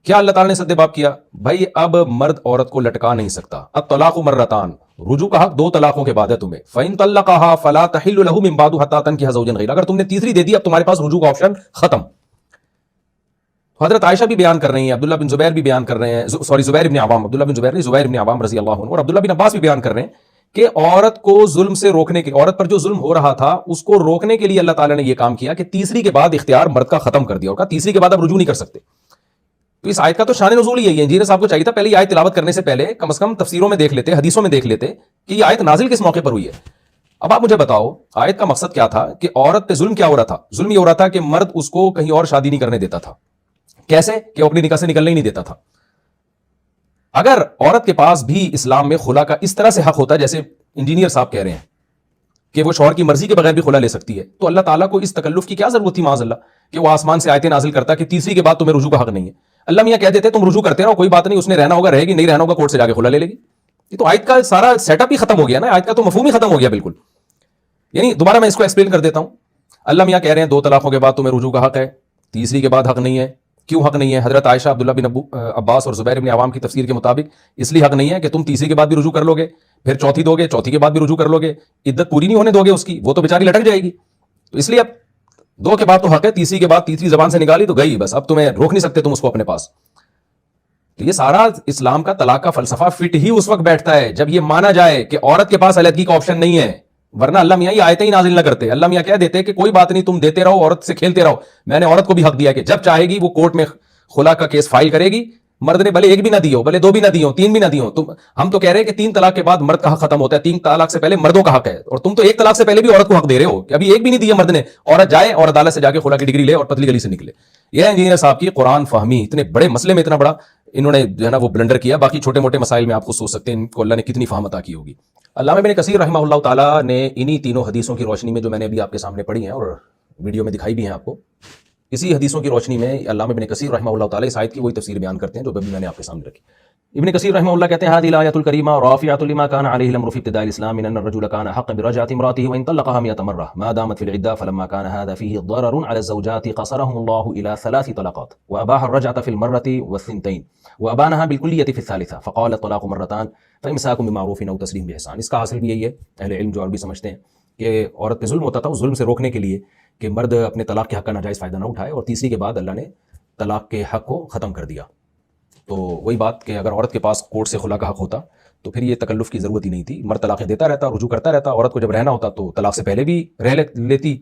کیا اللہ تعالیٰ نے سد باب کیا؟ بھائی اب مرد عورت کو لٹکا نہیں سکتا، الطلاق مرتان، رجوع کا حق 2 طلاقوں کے بعد ہے تمہیں، فَإِن طَلَّقَهَا فَلَا تَحِلُّ لَهُ مِن بَعْدُ حَتَّىٰ تَنكِحَ زَوْجًا غَيْرَهُ، اگر تم نے تیسری دے دی اب تمہارے پاس رجوع کا آپشن ختم۔ حضرت عائشہ بھی بیان کر رہی ہیں، عبداللہ بن زبیر بھی بیان کر رہے ہیں، زبیر ابن عوام، عبداللہ بن زبیر نہیں، زبیر ابن عوام رضی اللہ عنہ، اور عبداللہ بن عباس بھی بیان کر رہے ہیں کہ عورت کو ظلم سے روکنے کے، عورت پر جو ظلم ہو رہا تھا اس کو روکنے کے لیے اللہ تعالیٰ نے یہ کام کیا کہ تیسری کے بعد اختیار مرد کا ختم کر دیا، اور کہا تیسری کے بعد اب رجوع نہیں کر سکتے۔ تو اس آیت کا تو شان نزول ہی ہے، انجینئر صاحب کو چاہیے تھا پہلے یہ آیت تلاوت کرنے سے پہلے کم از کم تفسیروں میں دیکھ لیتے، حدیثوں میں دیکھ لیتے کہ یہ آیت نازل کس موقع پر ہوئی ہے۔ اب آپ مجھے بتاؤ آیت کا مقصد کیا تھا؟ کہ عورت پہ ظلم کیا ہو رہا تھا؟ ظلم یہ ہو رہا تھا کہ مرد اس کو کہیں اور شادی نہیں کرنے دیتا تھا۔ کیسے؟ کہ وہ اپنی نکاح سے نکلنے ہی نہیں دیتا تھا۔ اگر عورت کے پاس بھی اسلام میں خلا کا اس طرح سے حق ہوتا جیسے انجینئر صاحب کہہ رہے ہیں کہ وہ شوہر کی مرضی کے بغیر بھی خلا لے سکتی ہے، تو اللہ تعالیٰ کو اس تکلف کی کیا ضرورت تھی معاذ اللہ کہ وہ آسمان سے آیتیں نازل کرتا کہ تیسری کے بعد تمہیں رجوع کا حق نہیں ہے۔ اللہ میاں کہہ دیتے تم رجوع کرتے رہو، کوئی بات نہیں، اس نے رہنا ہوگا رہے گی، نہیں رہنا ہوگا کورٹ سے جا کے خلا لے لے گی۔ یہ تو آیت کا سارا سیٹ اپ ہی ختم ہو گیا نا، آیت کا تو مفہوم ہی ختم ہو گیا بالکل۔ یعنی دوبارہ میں اس کو ایکسپلین کر دیتا ہوں۔ اللہ میاں کہہ رہے ہیں 2 طلاقوں کے بعد تمہیں رجوع کا حق ہے، تیسری کے بعد حق نہیں ہے۔ کیوں حق نہیں ہے؟ حضرت عائشہ، عبداللہ بن عباس اور زبیر بن عوام کی تفسیر کے مطابق اس لیے حق نہیں ہے کہ تم تیسری کے بعد بھی رجوع کر لو گے، پھر چوتھی دو گے، چوتھی کے بعد بھی رجوع کر لو گے، عدت پوری نہیں ہونے دو گے اس کی، وہ تو بیچاری لٹک جائے گی، تو اس لیے اب 2 کے بعد تو حق ہے، تیسری کے بعد تیسری زبان سے نکالی تو گئی بس، اب تمہیں روک نہیں سکتے تم اس کو اپنے پاس۔ تو یہ سارا اسلام کا طلاق کا فلسفہ فٹ ہی اس وقت بیٹھتا ہے جب یہ مانا جائے کہ عورت کے پاس علیحدگی کا آپشن نہیں ہے، ورنہ اللہ میاں یہ آیتیں ہی نازل نہ کرتے۔ اللہ میاں کہہ دیتے کہ کوئی بات نہیں، تم دیتے رہو، عورت سے کھیلتے رہو، میں نے عورت کو بھی حق دیا کہ جب چاہے گی وہ کورٹ میں خلا کا کیس فائل کرے گی، مرد نے بھلے 1 بھی نہ دی ہو، بھلے 2 بھی نہ دی ہو، 3 بھی نہ دی ہو، ہم تو کہہ رہے ہیں کہ 3 طلاق کے بعد مرد کا حق ختم ہوتا ہے، 3 طلاق سے پہلے مردوں کا حق ہے، اور تم تو 1 طلاق سے پہلے بھی عورت کو حق دے رہے ہو کہ ابھی 1 بھی نہیں دی ہے مرد نے، عورت جائے اور عدالت سے جا کے خلا کی ڈگری لے اور پتلی گلی سے نکلے۔ یہ ہے انجینئر صاحب کی قرآن فہمی، اتنے بڑے مسئلے میں اتنا بڑا انہوں نے جو ہے نا وہ بلنڈر کیا، باقی چھوٹے موٹے مسائل میں آپ کو سوچ سکتے ہیں ان کو اللہ نے کتنی فہم عطا کی ہوگی۔ علامہ ابن کثیر رحمہ اللہ تعالیٰ نے انہی تینوں حدیثوں کی روشنی میں جو میں نے ابھی آپ کے سامنے پڑھی ہیں اور ویڈیو میں دکھائی بھی ہیں آپ کو، اسی حدیثوں کی روشنی میں علامہ ابن کثیر رحمہ اللہ تعالیٰ اس آیت کی وہی تفسیر بیان کرتے ہیں جو ابھی میں نے آپ کے سامنے رکھی۔ ابن کثیر رحمہ اللہ کہتے ہیں هذه الآية الكريمة رافعة لما كان عليه الأمر في ابتداء الإسلام من أن الرجل كان أحق برجعة امرأته وإن طلقها 100 مرة ما دامت في العدة فلما كان هذا فيه ضرر على الزوجات قصرهم الله إلى 3 طلقات وأباح الرجعة في المرة والثنتين وأبانها بالكلية في الثالثة فقال الطلاق مرتان فإمساك بمعروف أو تسريح بإحسان. اس کا حاصل بھی یہی ہے، اہل علم جو عربی سمجھتے ہیں کہ عورت پہ ظلم ہوتا تھا، اس ظلم سے روکنے کے لیے کہ مرد اپنے طلاق کے حق کا ناجائز فائدہ نہ اٹھائے، اور تیسری کے بعد اللہ نے طلاق کے حق کو ختم کر دیا. تو وہی بات کہ اگر عورت کے پاس کورٹ سے خلا کا حق ہوتا تو پھر یہ تکلف کی ضرورت ہی نہیں تھی. مرد طلاقیں دیتا رہتا، رجوع کرتا رہتا. عورت کو جب رہنا ہوتا تو طلاق سے پہلے بھی رہ لیتی،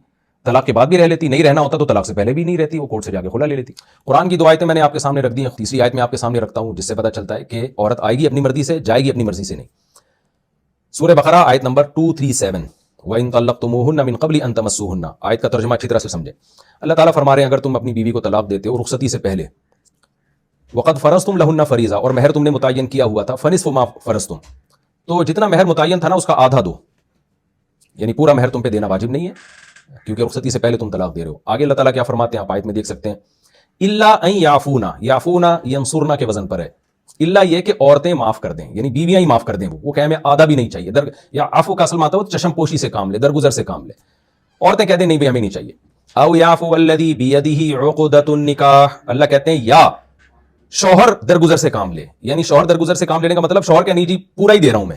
طلاق کے بعد بھی رہ لیتی. نہیں رہنا ہوتا تو طلاق سے پہلے بھی نہیں رہتی، وہ کورٹ سے جا کے خلا لے لیتی. قرآن کی 2 آیتیں میں نے آپ کے سامنے رکھ دی ہیں. تیسری آیت میں آپ کے سامنے رکھتا ہوں جس سے پتہ چلتا ہے کہ عورت آئے گی اپنی مرضی سے، جائے گی اپنی مرضی سے نہیں. سورہ بقرہ آیت نمبر 237 وَإِن طَلَّقْتُمُوهُنَّ مِن قَبْلِ أَن تَمَسُّوهُنَّ. آیت کا ترجمہ اچھی طرح سے سمجھیں. اللہ تعالیٰ فرما رہے ہیں اگر تم اپنی بیوی کو طلاق دیتے ہو رخصتی سے پہلے، وقد فرضتم لہن فریضہ، اور مہر تم نے متعین کیا ہوا تھا، فنصف ما فرضتم، تو جتنا مہر متعین تھا نا اس کا آدھا دو، یعنی پورا مہر تم پہ دینا واجب نہیں ہے کیونکہ رخصتی سے پہلے تم طلاق دے رہے ہو. آگے اللہ تعالیٰ کیا فرماتے ہیں آپ آیت میں دیکھ سکتے ہیں. الا ان یعفونا، یعفونا ینصرنا کے وزن پر ہے. الا یہ کہ عورتیں معاف کر دیں، یعنی بیویاں ہی معاف کر دیں. وہ کہ ہمیں آدھا بھی نہیں چاہیے. یا عفو کا اصل ماتا ہو چشم پوشی سے کام لے، درگزر سے کام لے. عورتیں کہتے ہیں نہیں بھائی ہمیں نہیں چاہیے. او یعفو الذی بیدہ عقدۃ النکاح، اللہ کہتے ہیں یا شوہر درگزر سے کام لے. یعنی شوہر درگزر سے کام لینے کا مطلب شوہر کہ نہیں جی پورا ہی دے رہا ہوں میں.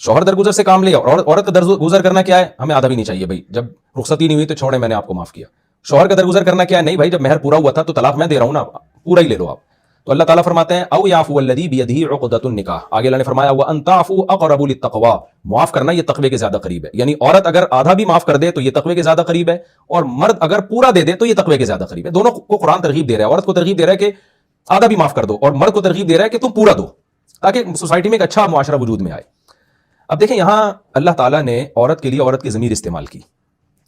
شوہر درگزر سے کام لے، اور عورت کا درگزر کرنا کیا ہے؟ ہمیں آدھا بھی نہیں چاہیے بھائی، جب رخصتی نہیں ہوئی تو چھوڑیں میں نے آپ کو معاف کیا. شوہر کا درگزر کرنا کیا ہے؟ نہیں بھائی جب مہر پورا ہوا تھا تو طلاق میں دے رہا ہوں نا، پورا ہی لے لو آپ. تو اللہ تعالیٰ فرماتے ہیں او یعفو الذی بیدہ عقدۃ النکاح. آگے اللہ نے فرمایا وان تعفوا اقرب للتقوی، معاف کرنا یہ تقوی کے زیادہ قریب ہے. یعنی عورت اگر آدھا بھی معاف کر دے تو یہ تقوی کے زیادہ قریب ہے، اور مرد اگر پورا دے دے تو یہ تقوی کے زیادہ قریب ہے. دونوں کو قرآن ترغیب دے رہا ہے. عورت کو ترغیب دے رہا ہے کہ آدھا بھی معاف کر دو، اور مرد کو ترغیب دے رہا ہے کہ تم پورا دو، تاکہ سوسائٹی میں ایک اچھا معاشرہ وجود میں آئے. اب دیکھیں یہاں اللہ تعالیٰ نے عورت کے لیے عورت کی ضمیر استعمال کی،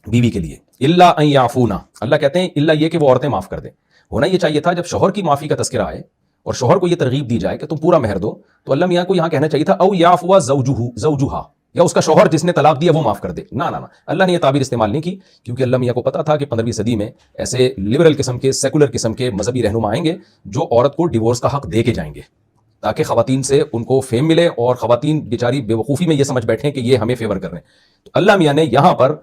بیوی کے لیے. الا ان یعفونا، اللہ کہتے ہیں الا یہ کہ وہ عورتیں معاف کر دیں. ہونا یہ چاہیے تھا جب شوہر کی معافی کا تذکرہ آئے اور شوہر کو یہ ترغیب دی جائے کہ تم پورا مہر دو، تو اللہ میاں کو یہاں کہنا چاہیے تھا او یعفو زوجہا، یا اس کا شوہر جس نے طلاق دیا وہ معاف کر دے. نہ اللہ نے یہ تعبیر استعمال نہیں کی، کیونکہ اللہ میاں کو پتا تھا کہ 15ویں صدی میں ایسے لبرل قسم کے سیکولر قسم کے مذہبی رہنما آئیں گے جو عورت کو ڈیورس کا حق دے کے جائیں گے، تاکہ خواتین سے ان کو فیم ملے اور خواتین بیچاری بے وقوفی میں یہ سمجھ بیٹھیں کہ یہ ہمیں فیور کر رہے ہیں. تو اللہ میاں نے یہاں پر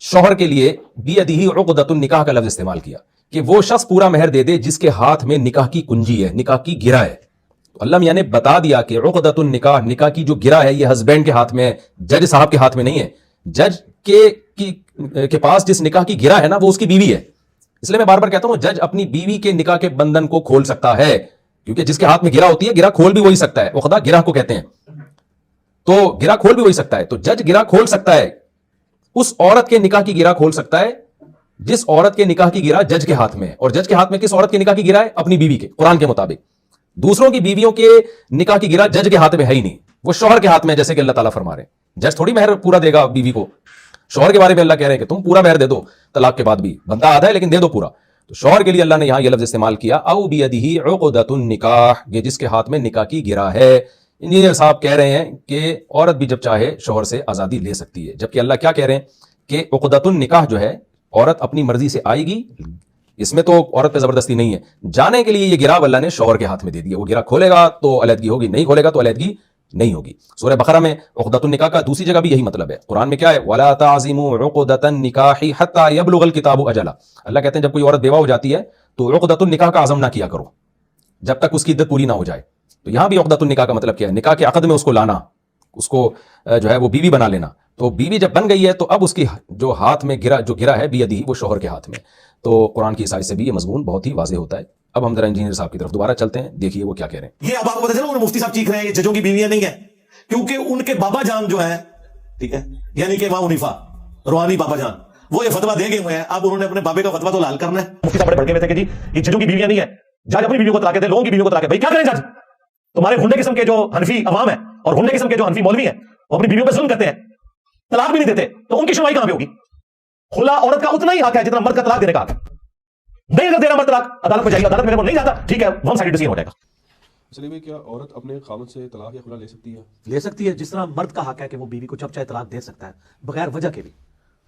شوہر کے لیے بیدہ عقدۃ النکاح کا لفظ استعمال کیا کہ وہ شخص پورا مہر دے دے جس کے ہاتھ میں نکاح کی کنجی ہے، نکاح کی گرہ ہے. تو اللہ میاں نے بتا دیا کہ عقدۃ النکاح، نکاح کی جو گرہ ہے یہ ہسبینڈ کے ہاتھ میں ہے، جج صاحب کے ہاتھ میں نہیں ہے. جج کے پاس جس نکاح کی گرہ ہے نا وہ اس کی بیوی ہے. اس لیے میں بار بار کہتا ہوں جج اپنی بیوی کے نکاح کے بندھن کو کھول سکتا ہے، کیونکہ جس کے ہاتھ میں گرہ ہوتی ہے گرہ کھول بھی وہی سکتا ہے. عقدہ گرہ کو کہتے ہیں، تو گرہ کھول بھی وہی سکتا ہے. تو جج گرہ کھول سکتا ہے، اس عورت کے نکاح کی گرہ کھول سکتا ہے جس عورت کے نکاح کی گرہ جج کے ہاتھ میں ہے. اور جج کے ہاتھ میں کس عورت کے نکاح کی گرہ ہے؟ اپنی بیوی کے. قرآن کے مطابق دوسروں کی بیویوں کے نکاح کی گرہ جج کے ہاتھ میں ہے ہی نہیں، وہ شوہر کے ہاتھ میں ہے، جیسے کہ اللہ تعالیٰ فرما رہے ہیں جج تھوڑی مہر پورا دے گا بیوی کو. شوہر کے بارے میں اللہ کہہ رہے ہیں کہ تم پورا مہر دے دو، طلاق کے بعد بھی بندہ آدھا ہے لیکن دے دو پورا. تو شوہر کے لیے اللہ نے یہاں یہ لفظ استعمال کیا او بیدہ عقدۃ النکاح، یہ جس کے ہاتھ میں نکاح کی گرہ ہے. انجینئر صاحب کہہ رہے ہیں کہ عورت بھی جب چاہے شوہر سے آزادی لے سکتی ہے، جبکہ اللہ کیا کہہ رہے ہیں کہ عقدۃ النکاح جو ہے عورت اپنی مرضی سے آئے گی، اس میں تو عورت پہ زبردستی نہیں ہے. جانے کے لیے یہ گرہ اللہ نے شوہر کے ہاتھ میں دے دیا. وہ گرہ کھولے گا تو علیحدگی ہوگی، نہیں کھولے گا تو علیحدگی نہیں ہوگی. سورہ بقرہ میں عقدۃ النکاح کا دوسری جگہ بھی یہی مطلب ہے. قرآن میں کیا ہے؟ وَلَا تَعْزِمُوا عُقْدَةَ النِّكَاحِ حَتَّى يَبْلُغَ الْكِتَابُ أَجَلَهُ. اللہ کہتے ہیں جب کوئی عورت بیوہ ہو جاتی ہے تو عقدۃ النکاح کا عزم نہ کیا کرو جب تک اس کی عدت پوری نہ ہو جائے. تو یہاں بھی عقدۃ النکاح کا مطلب کیا ہے؟ نکاح کے عقد میں اس کو لانا، اس کو جو ہے وہ بیوی بنا لینا. تو بیوی جب بن گئی ہے تو اب اس کی جو ہاتھ میں گرہ ہے بیدہ، وہ شوہر کے ہاتھ میں. تو قرآن کی عیسائی سے بھی یہ مضمون بہت ہی واضح ہوتا ہے. اب ہم ذرا انجینئر صاحب کی طرف دوبارہ چلتے ہیں، دیکھیے وہ کیا کہہ رہے ہیں. یہ اب آپ کو پتہ چلا مفتی صاحب چیخ رہے ہیں یہ ججوں کی بیویاں نہیں ہیں، کیونکہ ان کے بابا جان جو ہیں، ٹھیک ہے، یعنی کہ امام حنیفہ روحانی بابا جان، وہ یہ فتویٰ دے گئے ہوئے ہیں. اب انہوں نے اپنے بابے کا فتویٰ تو لال کرنا ہے. مفتی صاحب بڑے بھڑکے ہوئے تھے کہ جی یہ ججوں کی بیویاں نہیں ہیں، جج اپنی بیویوں کو طلاق دے، لوگوں کی بیویوں کو طلاق دے. بھائی کیا کریں جج؟ تمہارے گنڈے قسم کے جو حنفی عوام ہیں اور گنڈے قسم کے جو حنفی مولوی ہیں وہ اپنی بیویوں پہ ظلم کرتے ہیں، طلاق بھی نہیں دیتے، تو ان کی سنوائی کہاں پہ ہوگی؟ خلا عورت کا اتنا ہی حق ہے جتنا مرد کا طلاق دینے کا حق ہے. نہیں اگر دینا مرد طلاق عدالت میں جائیے، عدالت میرے کو نہیں جاتا، ٹھیک ہے، ون سائیڈ ڈیسیژن ہو جائے گا. اسلام میں کیا عورت اپنے خاوند سے طلاق یا خلا لے سکتی ہے؟ لے سکتی ہے، جس طرح مرد کا حق ہے کہ وہ بیوی کو جب چاہے طلاق دے سکتا ہے بغیر وجہ کے بھی.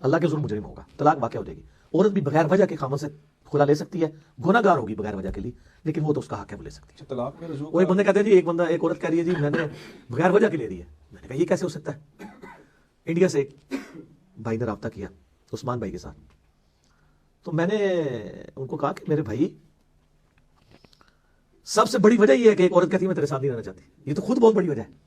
اللہ کے ظلم مجرم ہوگا، طلاق واقع ہو جائے گی. عورت بھی بغیر وجہ کے خاوند سے خلا لے سکتی ہے، گناہ گار ہوگی بغیر وجہ کے لیے، لیکن وہ تو اس کا حق ہے، وہ لے سکتی ہے۔ اچھا، طلاق میں رجوع وہ ایک بندے کہتے ہیں جی، ایک عورت کہہ رہی ہے جی میں نے بغیر وجہ کے لے دی ہے۔ میں نے کہا یہ کیسے ہو سکتا ہے؟ انڈیا سے ایک بھائی نے رابطہ کیا عثمان بھائی کے ساتھ، تو میں نے ان کو کہا کہ میرے بھائی سب سے بڑی وجہ یہ ہے کہ ایک عورت کہتی ہے میں تیرے ساتھ نہیں رہنا چاہتی، یہ تو خود بہت بڑی وجہ ہے۔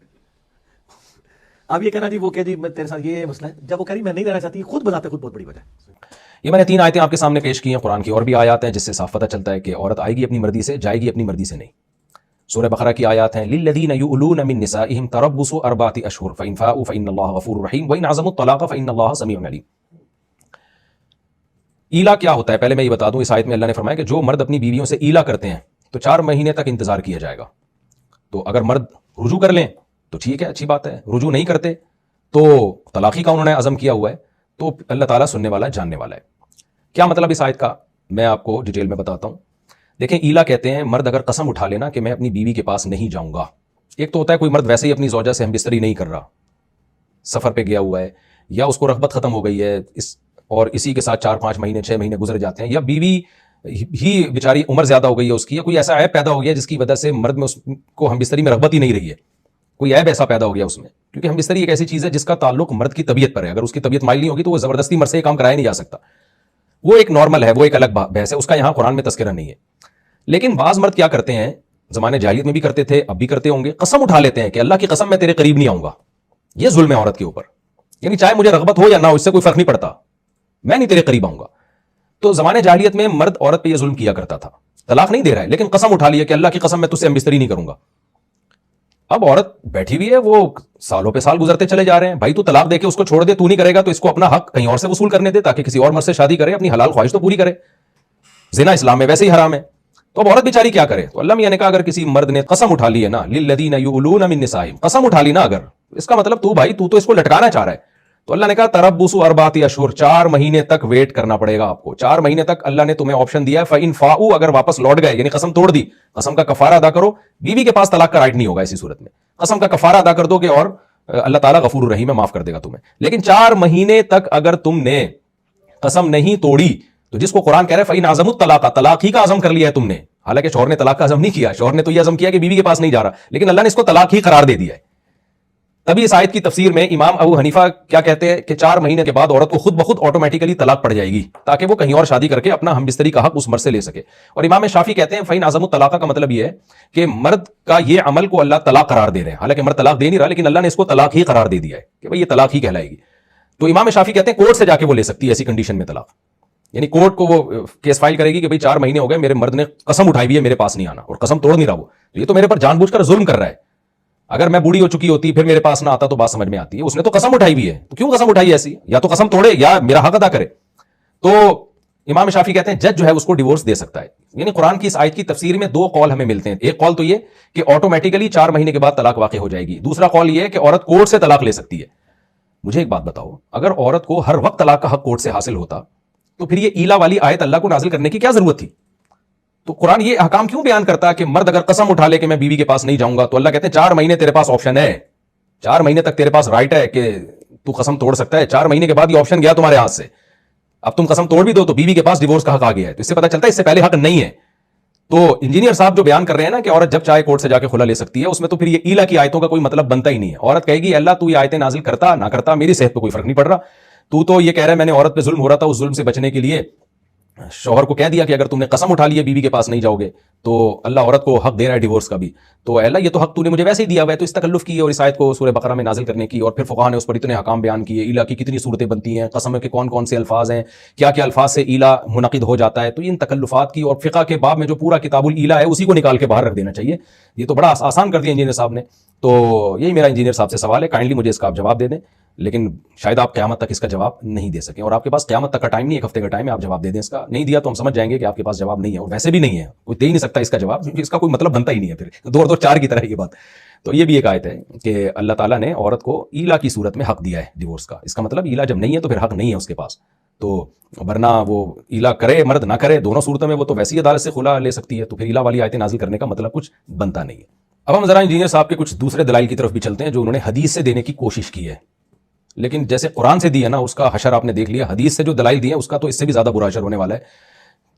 اب یہ کہنا جی وہ کہ جی میں تیرے ساتھ یہ مسئلہ ہے، جب وہ کہہ رہی میں نہیں رہنا چاہتی، خود بذات خود بہت بڑی وجہ ہے۔ یہ میں نے 3 آیتیں آپ کے سامنے پیش کی ہیں، قرآن کی اور بھی آیات ہیں جس سے صاف پتہ چلتا ہے کہ عورت آئے گی اپنی مرضی سے، جائے گی اپنی مرضی سے نہیں۔ سورہ بقرہ کی آیات ہیں للذین یؤلون من نسائہم تربص 4 اشہر فإن فاؤوا فإن اللہ غفور رحیم وإن عزموا الطلاق فإن اللہ سمیع علیم۔ ایلا کیا ہوتا ہے پہلے میں یہ بتا دوں، اس آیت میں اللہ نے فرمایا کہ جو مرد اپنی بیویوں سے ایلا کرتے ہیں تو 4 مہینے تک انتظار کیا جائے گا۔ تو اگر مرد رجوع کر لیں تو ٹھیک ہے، اچھی بات ہے، رجوع نہیں کرتے تو طلاقی کا انہوں نے عزم کیا ہوا ہے تو اللہ تعالیٰ سننے والا جاننے والا ہے۔ کیا مطلب اس آیت کا میں آپ کو ڈیٹیل میں بتاتا ہوں۔ دیکھیں ایلا کہتے ہیں مرد اگر قسم اٹھا لینا کہ میں اپنی بیوی کے پاس نہیں جاؤں گا۔ ایک تو ہوتا ہے کوئی مرد ویسے ہی اپنی زوجہ سے ہم بستری نہیں کر رہا، سفر پہ گیا ہوا ہے، یا اس کو رغبت ختم ہو گئی ہے اور اسی کے ساتھ 4-5 مہینے 6 مہینے گزر جاتے ہیں، یا بیوی ہی بیچاری عمر زیادہ ہو گئی ہے اس کی، یا کوئی ایسا عیب پیدا ہو گیا جس کی وجہ سے مرد میں اس کو ہم بستری میں رغبت ہی نہیں رہی ہے، کوئی عیب ایسا پیدا ہو گیا اس میں، کیونکہ ہم بستری ایک ایسی چیز ہے جس کا تعلق مرد کی طبیعت پر ہے، اگر اس کی طبیعت مائل نہیں ہوگی تو وہ زبردستی مرد سے یہ کام کرایا نہیں جا سکتا، وہ ایک نارمل ہے، وہ ایک الگ بحث ہے، اس کا یہاں قرآن میں تذکرہ نہیں ہے۔ لیکن بعض مرد کیا کرتے ہیں، زمانے جاہلیت میں بھی کرتے تھے، اب بھی کرتے ہوں گے، قسم اٹھا لیتے ہیں کہ اللہ کی قسم میں تیرے قریب نہیں آؤں گا۔ یہ ظلم ہے عورت کے اوپر، یعنی چاہے مجھے رغبت ہو یا نہ ہو، اس سے کوئی فرق نہیں پڑتا، میں نہیں تیرے قریب آؤں گا۔ تو زمانے جاہلیت میں مرد عورت پہ یہ ظلم کیا کرتا تھا، طلاق نہیں دے رہا ہے لیکن قسم اٹھا لیا کہ اللہ کی قسم میں تجھ سے ہم بستری نہیں کروں گا۔ اب عورت بیٹھی ہوئی ہے، وہ سالوں پہ سال گزرتے چلے جا رہے ہیں، بھائی تو طلاق دے کے اس کو چھوڑ دے، تو نہیں کرے گا تو اس کو اپنا حق کہیں اور سے وصول کرنے دے تاکہ کسی اور مرد سے شادی کرے، اپنی حلال خواہش تو پوری کرے۔ زنا اسلام میں ویسے ہی حرام ہے، تو اب عورت بیچاری کیا کرے؟ تو اللہ میاں نے کہا اگر کسی مرد نے قسم اٹھا لی ہے نا، للذین یؤلون من نسائہم، قسم اٹھا لی نا اگر، اس کا مطلب تو بھائی تو اس کو لٹکانا چاہ رہا ہے، تو اللہ نے کہا تربصوا 4 اشہر، 4 مہینے تک ویٹ کرنا پڑے گا آپ کو، 4 مہینے تک اللہ نے تمہیں آپشن دیا ہے۔ فإن فاؤوا، اگر واپس لوٹ گئے یعنی قسم توڑ دی، قسم کا کفارہ ادا کرو، بیوی کے پاس طلاق کا رائٹ نہیں ہوگا اسی صورت میں، قسم کا کفارہ ادا کر دو گے اور اللہ تعالیٰ غفور الرحیم ہے، معاف کر دے گا تمہیں۔ لیکن 4 مہینے تک اگر تم نے قسم نہیں توڑی تو جس کو قرآن کہہ رہا ہے فإن عزموا الطلاق، طلاق ہی کا عزم کر لیا ہے تم نے، حالانکہ شوہر نے طلاق کا عزم نہیں کیا، شوہر نے تو یہ عزم کیا کہ بیوی کے پاس نہیں جا رہا، لیکن اللہ نے اس کو طلاق ہی قرار دے دیا ہے۔ تبھی اس آیت کی تفسیر میں امام ابو حنیفہ کیا کہتے ہیں کہ 4 مہینے کے بعد عورت کو خود بخود آٹومیٹیکلی طلاق پڑ جائے گی تاکہ وہ کہیں اور شادی کر کے اپنا ہم بستری کا حق اس مرد سے لے سکے۔ اور امام شافعی کہتے ہیں فإن عزموا الطلاق کا مطلب یہ ہے کہ مرد کا یہ عمل کو اللہ طلاق قرار دے رہے ہیں، حالانکہ مرد طلاق دے نہیں رہا لیکن اللہ نے اس کو طلاق ہی قرار دے دیا ہے کہ بھئی یہ طلاق ہی کہلائے گی۔ تو امام شافعی کہتے ہیں کورٹ سے جا کے وہ لے سکتی ہے ایسی کنڈیشن میں طلاق، یعنی کورٹ کو وہ کیس فائل کرے گی کہ بھئی 4 مہینے ہو گئے میرے مرد نے قسم اٹھائی ہوئی ہے میرے پاس نہیں آنا اور قسم توڑ نہیں رہا، وہ یہ تو میرے پر جان بوجھ کر ظلم کر رہا ہے، اگر میں بوڑھی ہو چکی ہوتی پھر میرے پاس نہ آتا تو بات سمجھ میں آتی ہے، اس نے تو قسم اٹھائی ہوئی ہے، تو کیوں قسم اٹھائی ایسی؟ یا تو قسم توڑے یا میرا حق ادا کرے۔ تو امام شافعی کہتے ہیں جج جو ہے اس کو ڈیورس دے سکتا ہے۔ یعنی قرآن کی اس آیت کی تفسیر میں 2 قول ہمیں ملتے ہیں، ایک قول تو یہ کہ آٹومیٹیکلی 4 مہینے کے بعد طلاق واقع ہو جائے گی، دوسرا قول یہ ہے کہ عورت کورٹ سے طلاق لے سکتی ہے۔ مجھے ایک بات بتاؤ، اگر عورت کو ہر وقت طلاق کا حق کورٹ سے حاصل ہوتا تو پھر یہ ایلا والی آیت اللہ کو نازل کرنے کی کیا ضرورت تھی؟ تو قرآن یہ احکام کیوں بیان کرتا کہ مرد اگر قسم اٹھا لے کہ میں بیوی کے پاس نہیں جاؤں گا، تو اللہ کہتے ہیں 4 مہینے تیرے پاس آپشن ہے، 4 مہینے تک تیرے پاس رائٹ ہے کہ تو قسم توڑ سکتا ہے، 4 مہینے کے بعد یہ آپشن گیا تمہارے ہاتھ سے، اب تم قسم توڑ بھی دو تو بیوی کے پاس ڈیورس کا حق آ گیا ہے، تو اس سے پتہ چلتا ہے اس سے پہلے حق نہیں ہے۔ تو انجینئر صاحب جو بیان کر رہے ہیں نا کہ عورت جب چاہے کورٹ سے جا کے خلا لے سکتی ہے، اس میں تو پھر یہ ایلا کی آیتوں کا کوئی مطلب بنتا ہی نہیں ہے۔ عورت کہے گی اللہ تو یہ آیتیں نازل کرتا نہ کرتا میری صحت پہ کوئی فرق نہیں پڑ رہا، تو یہ کہہ رہا ہے میں نے عورت پہ ظلم ہو رہا تھا، اس ظلم سے بچنے کے لیے شوہر کو کہہ دیا کہ اگر تم نے قسم اٹھا لی ہے بیوی کے پاس نہیں جاؤ گے تو اللہ عورت کو حق دے رہا ہے ڈیورس کا بھی، تو اللہ یہ تو حق تو نے مجھے ویسے ہی دیا ہوا ہے، تو اس تکلف کی اور اس آیت کو سورہ بقرہ میں نازل کرنے کی، اور پھر فقہاء نے اس پر اتنے احکام بیان کیے، ایلا کی کتنی صورتیں بنتی ہیں، قسم کے کون کون سے الفاظ ہیں، کیا کیا الفاظ سے ایلا منعقد ہو جاتا ہے، تو ان تکلفات کی اور فقہ کے باب میں جو پورا کتاب الایلا ہے اسی کو نکال کے باہر رکھ دینا چاہیے۔ یہ تو بڑا آسان کر دیا انجینئر صاحب نے، تو یہی میرا انجینئر صاحب سے سوال ہے، کائنڈلی مجھے اس کا آپ جواب دے دیں، لیکن شاید آپ قیامت تک اس کا جواب نہیں دے سکیں، اور آپ کے پاس قیامت تک کا ٹائم نہیں، 1 ہفتے کا ٹائم ہے، آپ جواب دے دیں اس کا، نہیں دیا تو ہم سمجھ جائیں گے کہ آپ کے پاس جواب نہیں ہے، اور ویسے بھی نہیں ہے، کوئی دے ہی نہیں سکتا اس کا جواب کیونکہ اس کا کوئی مطلب بنتا ہی نہیں ہے، پھر 2 اور 2 4 کی طرح یہ بات۔ تو یہ بھی ایک آیت ہے کہ اللہ تعالیٰ نے عورت کو ایلا کی صورت میں حق دیا ہے ڈیورس کا، اس کا مطلب ایلا جب نہیں ہے تو پھر حق نہیں ہے اس کے پاس، تو ورنہ وہ ایلا کرے مرد نہ کرے دونوں صورتوں میں وہ تو ویسی عدالت سے خلا لے سکتی ہے، تو پھر ایلا والی آیتیں نازل کرنے کا مطلب کچھ بنتا نہیں ہے۔ اب ہم ذرا انجینئر صاحب کے کچھ دوسرے دلائل کی طرف بھی چلتے ہیں جو انہوں نے حدیث سے دینے کی کوشش کی ہے، لیکن جیسے قرآن سے دی ہے نا اس کا حشر آپ نے دیکھ لیا، حدیث سے جو دلائل دی ہیں اس کا تو اس سے بھی زیادہ برا حشر ہونے والا ہے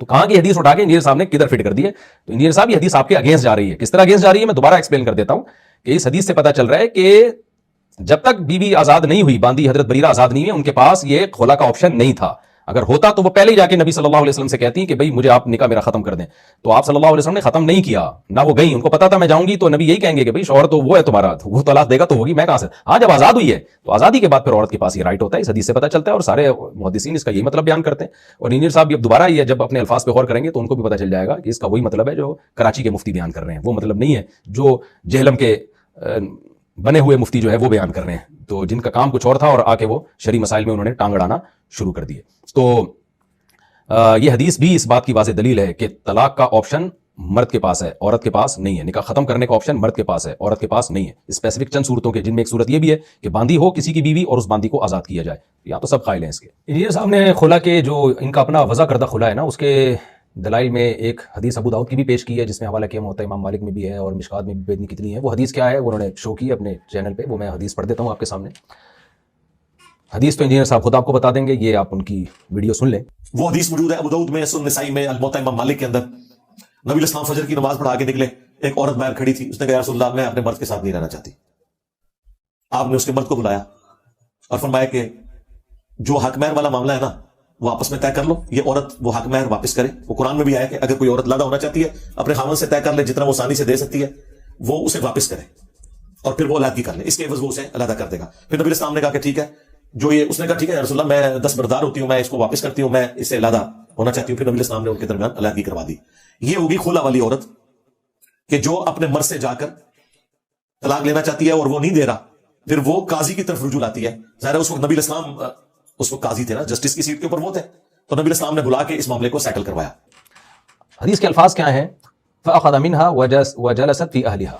تو کہاں کی حدیث اٹھا کے انجینئر صاحب نے کدھر فٹ کر دی ہے؟ تو انجینئر صاحب یہ حدیث آپ کے اگینسٹ جا رہی ہے. کس طرح اگینسٹ جا رہی ہے میں دوبارہ ایکسپلین کر دیتا ہوں کہ اس حدیث سے پتہ چل رہا ہے کہ جب تک بیوی آزاد نہیں ہوئی، باندی حضرت بریرہ آزاد نہیں ہوئی، ان کے پاس یہ خلا کا آپشن نہیں تھا. اگر ہوتا تو وہ پہلے ہی جا کے نبی صلی اللہ علیہ وسلم سے کہتی کہ بھئی مجھے آپ نکاح میرا ختم کر دیں. تو آپ صلی اللہ علیہ وسلم نے ختم نہیں کیا، نہ وہ گئیں، ان کو پتا تھا میں جاؤں گی تو نبی یہی کہیں گے کہ بھئی شوہر تو وہ ہے تمہارا، وہ طلاق دے گا تو ہوگی، میں کہاں سے. ہاں جب آزاد ہوئی ہے تو آزادی کے بعد پھر عورت کے پاس یہ رائٹ ہوتا ہے. اس حدیث سے پتہ چلتا ہے اور سارے محدثین اس کا یہی مطلب بیان کرتے ہیں. اور انجینئر صاحب یہ دوبارہ یہ جب اپنے الفاظ پہ غور کریں گے تو ان کو بھی پتہ چل جائے گا کہ اس کا وہی مطلب ہے جو کراچی کے مفتی بیان کر رہے ہیں، وہ مطلب نہیں ہے جو جہلم کے بنے ہوئے مفتی جو ہے وہ بیان کر رہے ہیں، تو جن کا کام کچھ اور تھا اور آ کے وہ شرعی مسائل میں انہوں نے ٹانگ اڑانا شروع کر دیے. تو یہ حدیث بھی اس بات کی واضح دلیل ہے کہ طلاق کا آپشن مرد کے پاس ہے، عورت کے پاس نہیں ہے. نکاح ختم کرنے کا آپشن مرد کے پاس ہے، عورت کے پاس نہیں ہے. اسپیسیفک چند صورتوں کے، جن میں ایک صورت یہ بھی ہے کہ باندی ہو کسی کی بیوی اور اس باندی کو آزاد کیا جائے. یا تو سب قائل ہیں اس کے. انجینئر صاحب نے خلا کے جو ان کا اپنا وضع کردہ خلا ہے نا، اس کے دلائل میں ایک حدیث ابو داؤد کی بھی پیش کی ہے جس میں حوالہ کیا ہوتا ہے، امام مالک میں بھی ہے اور مشکات میں بھی اتنی کتنی ہے. وہ حدیث کیا ہے وہ انہوں نے شو کی اپنے چینل پہ، وہ میں حدیث پڑھ دیتا ہوں آپ کے سامنے. حدیث تو انجینئر صاحب خود آپ کو بتا دیں گے، یہ آپ ان کی ویڈیو سن لیں. وہ حدیث موجود ہے ابو داؤد میں، سنن نسائی میں، الموطا امام مالک کے اندر. نبی علیہ السلام فجر کی نماز پڑھا کے نکلے، ایک عورت باہر کھڑی تھی، اس نے کہا یا رسول اللہ میں اپنے مرد کے ساتھ نہیں رہنا چاہتی. آپ نے اس کے مرد کو بلایا اور فرمایا کہ جو حق مہر والا معاملہ ہے نا وہ آپس میں طے کر لو، یہ عورت وہ حق مہر واپس کرے. وہ قرآن میں بھی آیا کہ اگر کوئی عورت لادہ ہونا چاہتی ہے اپنے خاوند سے طے کر لے، جتنا وہ آسانی سے دے سکتی ہے وہ اسے واپس کرے اور پھر وہ علیحدگی کر لے، اس کے عوض وہ اسے علیحدہ کر دے گا. پھر نبی علیہ السلام نے کہا کہ ٹھیک ہے، جو یہ اس نے کہا ٹھیک ہے یا رسول اللہ میں دستبردار ہوتی ہوں، میں اس کو واپس کرتی ہوں، میں اس سے علیحدہ ہونا چاہتی ہوں. پھر نبی علیہ السلام نے ان کے درمیان علیحدگی کروا دی. یہ ہوگی خلا والی عورت کہ جو اپنے مرد سے جا کر طلاق لینا چاہتی ہے اور وہ نہیں دے رہا، پھر وہ قاضی کی طرف رجوع لاتی ہے. ظاہر ہے اس وقت نبی علیہ السلام اس وقت قاضی تھے نا، جسٹس کی سیٹ کے اوپر وہ تھے، تو نبی علیہ السلام نے بلا کے اس معاملے کو سیٹل کروایا. حدیث کے الفاظ کیا ہیں؟ فأخذ منها وجلست في أهلها.